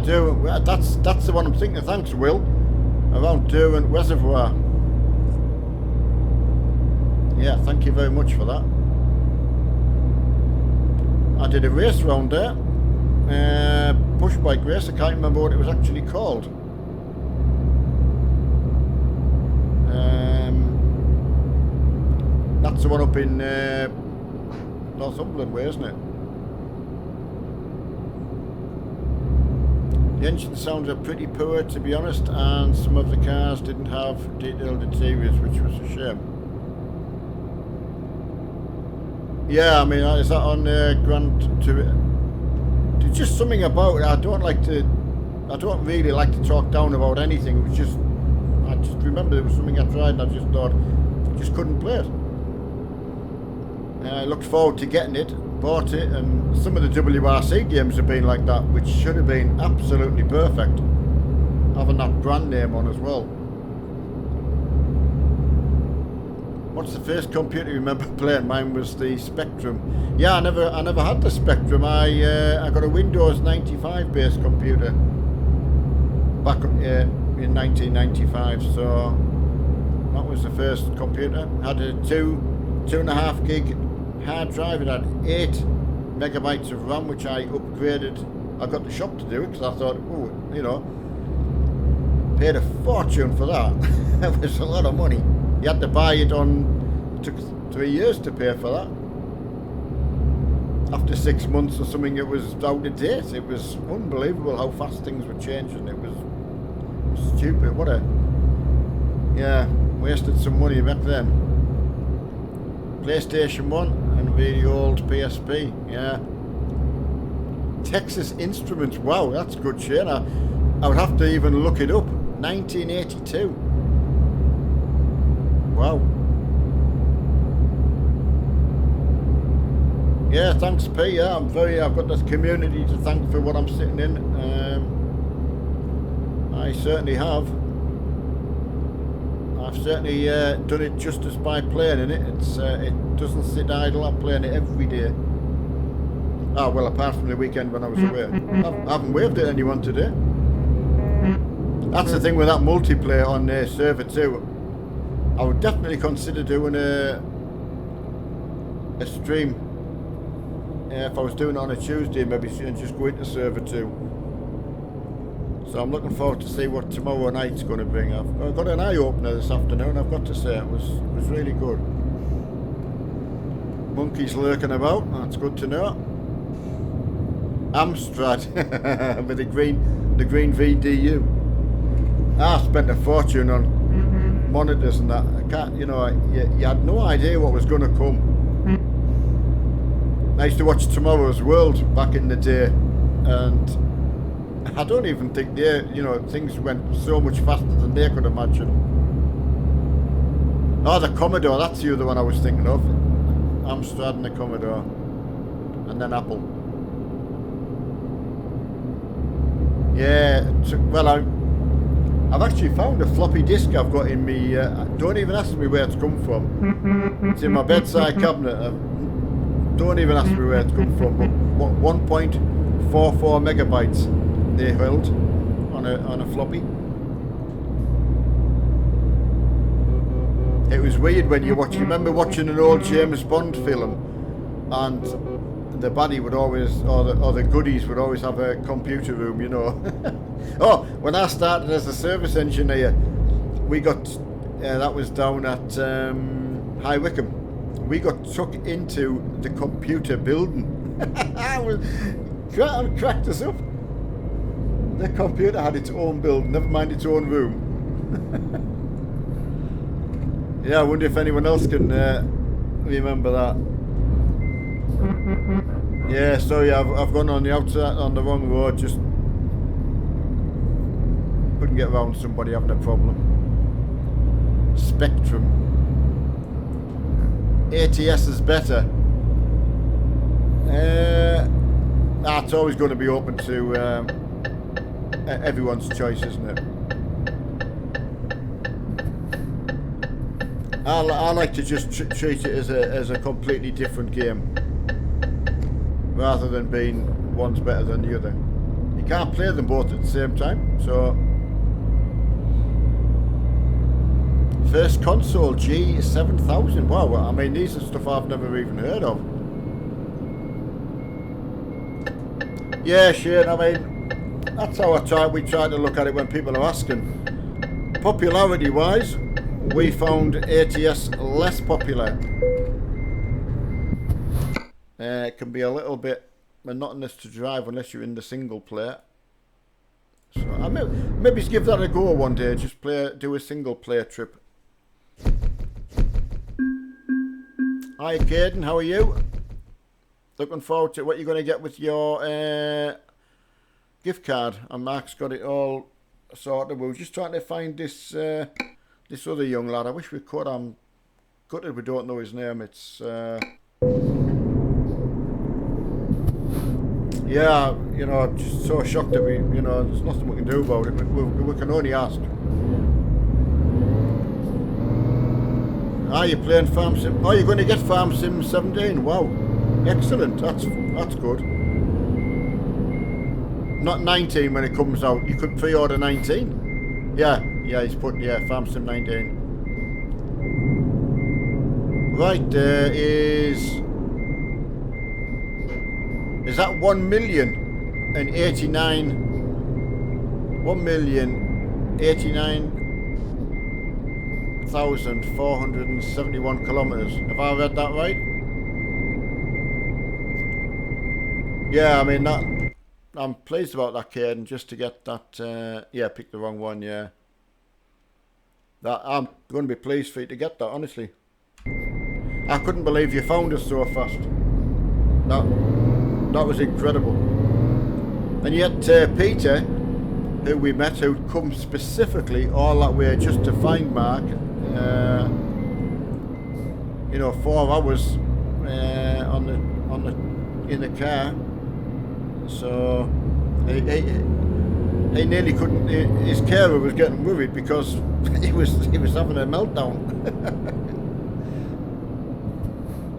Derwent, that's the one I'm thinking of. Thanks, Will. Around Derwent Reservoir. Yeah, thank you very much for that. I did a race round there. Push bike race. I can't remember what it was actually called. That's the one up in Northumberland way, isn't it? The engine sounds are pretty poor, to be honest, and some of the cars didn't have detailed interiors, which was a shame. Yeah, I mean, is that on Grand Turismo? There's just something about it. I don't really like to talk down about anything. It was just, I just remember there was something I tried and I just thought, I just couldn't play it. I looked forward to getting it, bought it, and some of the WRC games have been like that, which should have been absolutely perfect. Having that brand name on as well. What's the first computer you remember playing? Mine was the Spectrum. Yeah, I never had the Spectrum. I got a Windows 95 based computer back in 1995. So that was the first computer. Had a 2.5 gig hard drive. It had 8 megabytes of RAM, which I upgraded. I got the shop to do it because I thought, oh, you know, paid a fortune for that. That was a lot of money. You had to buy it on, it took 3 years to pay for that. After 6 months or something, it was out of date. It was unbelievable how fast things were changing. It was stupid. What a, yeah, wasted some money back then. PlayStation 1 and really old PSP, yeah. Texas Instruments. Wow, that's good, Shane. I would have to even look it up. 1982. Wow. Yeah, thanks, P. Yeah, I've got this community to thank for what I'm sitting in. I certainly have. I've certainly done it justice by playing in it. It doesn't sit idle. I'm playing it every day. Ah, well, apart from the weekend when I was away. I haven't waved at anyone today. That's the thing with that multiplayer on server 2. I would definitely consider doing a stream. If I was doing it on a Tuesday, maybe, and just go into server 2. So I'm looking forward to see what tomorrow night's going to bring. I've got an eye opener this afternoon. I've got to say it was really good. Monkeys lurking about. That's good to know. Armstrong with the green VDU. I spent a fortune on monitors and that. I can't, you had no idea what was going to come. I used to watch Tomorrow's World back in the day, and I don't even think things went so much faster than they could imagine. Oh, the Commodore, that's the other one I was thinking of. Armstrong and the Commodore. And then Apple. Yeah, well, I've actually found a floppy disk I've got in me. Don't even ask me where it's come from. It's in my bedside cabinet. Don't even ask me where it's come from. But 1.44 megabytes they held on a floppy. It was weird when you remember watching an old James Bond film, and the baddie would always, or the goodies would always have a computer room, Oh, when I started as a service engineer, we got, that was down at High Wycombe. We got took into the computer building. Cracked us up. The computer had its own building, never mind its own room. Yeah, I wonder if anyone else can remember that. Yeah, sorry, I've gone on the outside, on the wrong road, just couldn't get around somebody having a problem. Spectrum. ATS is better. That's always going to be open to everyone's choice, isn't it? I like to just treat it as a completely different game, rather than being one's better than the other. You can't play them both at the same time. So, first console G7000. Wow, I mean, these are stuff I've never even heard of. Yeah, Shane, I mean, that's how we try to look at it when people are asking. Popularity wise, we found ATS less popular. It can be a little bit monotonous to drive unless you're in the single player. So I maybe give that a go one day. Just do a single player trip. Hi, Caden. How are you? Looking forward to what you're going to get with your gift card. And Mark's got it all sorted. We were just trying to find this this other young lad. I wish we could. I'm gutted we don't know his name. It's yeah, I'm just so shocked that there's nothing we can do about it. We can only ask. Are you playing Farm Sim? Oh, you're going to get Farm Sim 17. Wow, excellent. That's good. Not 19 when it comes out. You could pre-order 19. Yeah, he's put Farm Sim 19. Right, there is that 1,089,471 kilometers. Have I read that right? Yeah, I mean that. I'm pleased about that, Caden, just to get that. Picked the wrong one. Yeah, that I'm going to be pleased for you to get that. Honestly, I couldn't believe you found us so fast. That was incredible. And yet Peter, who we met, who'd come specifically all that way just to find Mark, 4 hours in the car. So he nearly couldn't. His carer was getting worried because he was having a meltdown.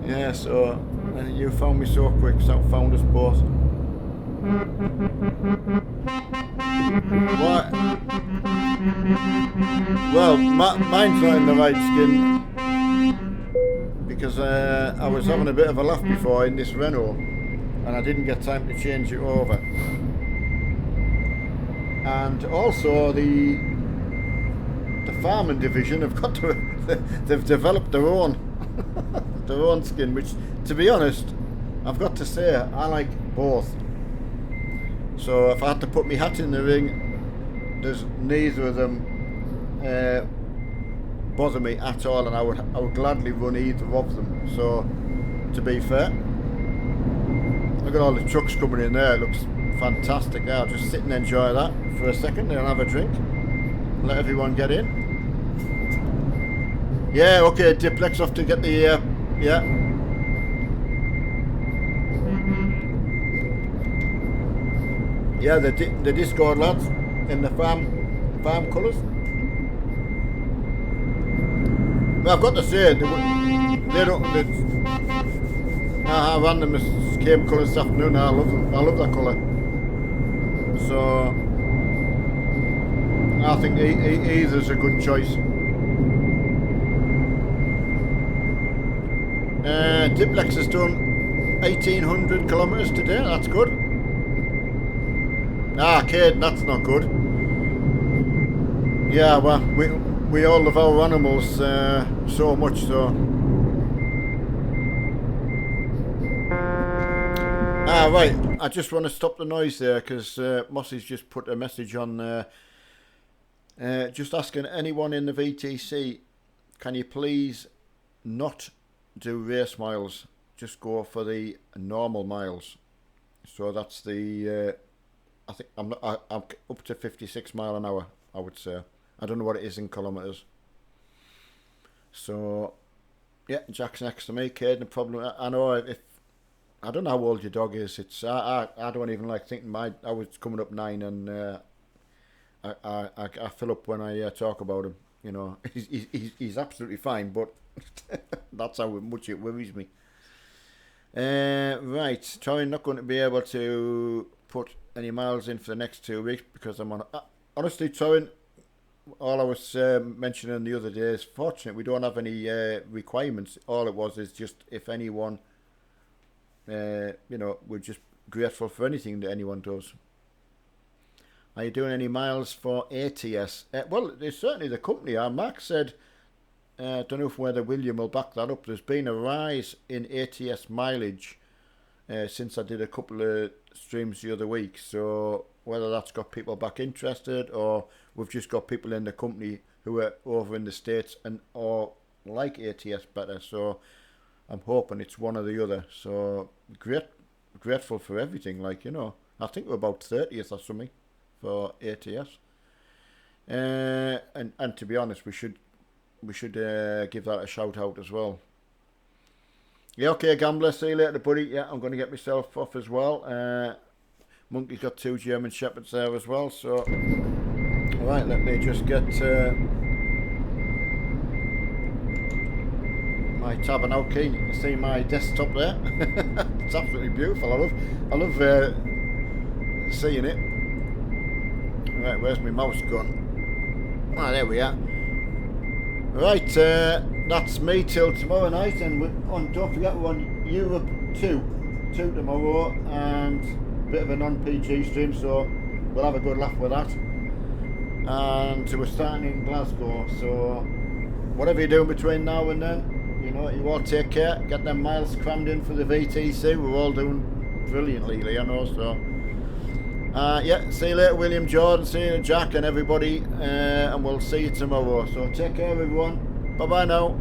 Yeah. So you found me so quick. So found us both. What? Well, mine's not in the right skin because I was having a bit of a laugh before in this Renault, and I didn't get time to change it over. And also the farming division have got to they've developed their own skin, which, to be honest, I've got to say I like both. So if I had to put my hat in the ring, there's neither of them bother me at all, and I would gladly run either of them. So to be fair, look at all the trucks coming in there. It looks fantastic. Now I'll just sit and enjoy that for a second and have a drink. Let everyone get in. Yeah, okay, Diplex off to get the yeah. Yeah, the Discord lads in the farm colours. But I've got to say, they don't. How random this came colour this afternoon. I love that colour. So I think either's a good choice. Diplex has done 1,800 kilometres today. That's good. Caden, that's not good. Yeah, well, we all love our animals so much, so. Right, I just want to stop the noise there because Mossy's just put a message on just asking anyone in the VTC, can you please not do race miles, just go for the normal miles. So that's the I think I'm up to 56 mile an hour, I would say. I don't know what it is in kilometres. So yeah, Jack's next to me. Caden, the problem, I know if I don't know how old your dog is. It's I don't even like thinking I was coming up 9, and I fill up when I talk about him. You know, he's absolutely fine, but that's how much it worries me. Right, Torin not going to be able to put any miles in for the next 2 weeks because I'm on. Honestly, Torin, all I was mentioning the other day is fortunate we don't have any requirements. All it was is just if anyone, we're just grateful for anything that anyone does. Are you doing any miles for ATS? Well, it's certainly the company. Mark said, I don't know whether William will back that up. There's been a rise in ATS mileage since I did a couple of streams the other week. So whether that's got people back interested or we've just got people in the company who are over in the States and or like ATS better. So I'm hoping it's one or the other. So grateful for everything. Like, I think we're about 30th or something for ATS. And to be honest, we should give that a shout out as well. Yeah, okay, Gambler, see you later, buddy. Yeah, I'm going to get myself off as well. Monkey's got 2 German Shepherds there as well, so. Alright, let me just get my tabernacle key. You can see my desktop there. It's absolutely beautiful. I love seeing it. Right, where's my mouse gone? There we are. Right, that's me till tomorrow night, and don't forget we're on Europe 2 tomorrow, and a bit of a non-PG stream, so we'll have a good laugh with that. And we're starting in Glasgow, so whatever you're doing between now and then, you all take care, get them miles crammed in for the VTC. We're all doing brilliantly, so. Yeah, see you later, William, Jordan, see you, Jack, and everybody, and we'll see you tomorrow. So take care, everyone. Bye bye now.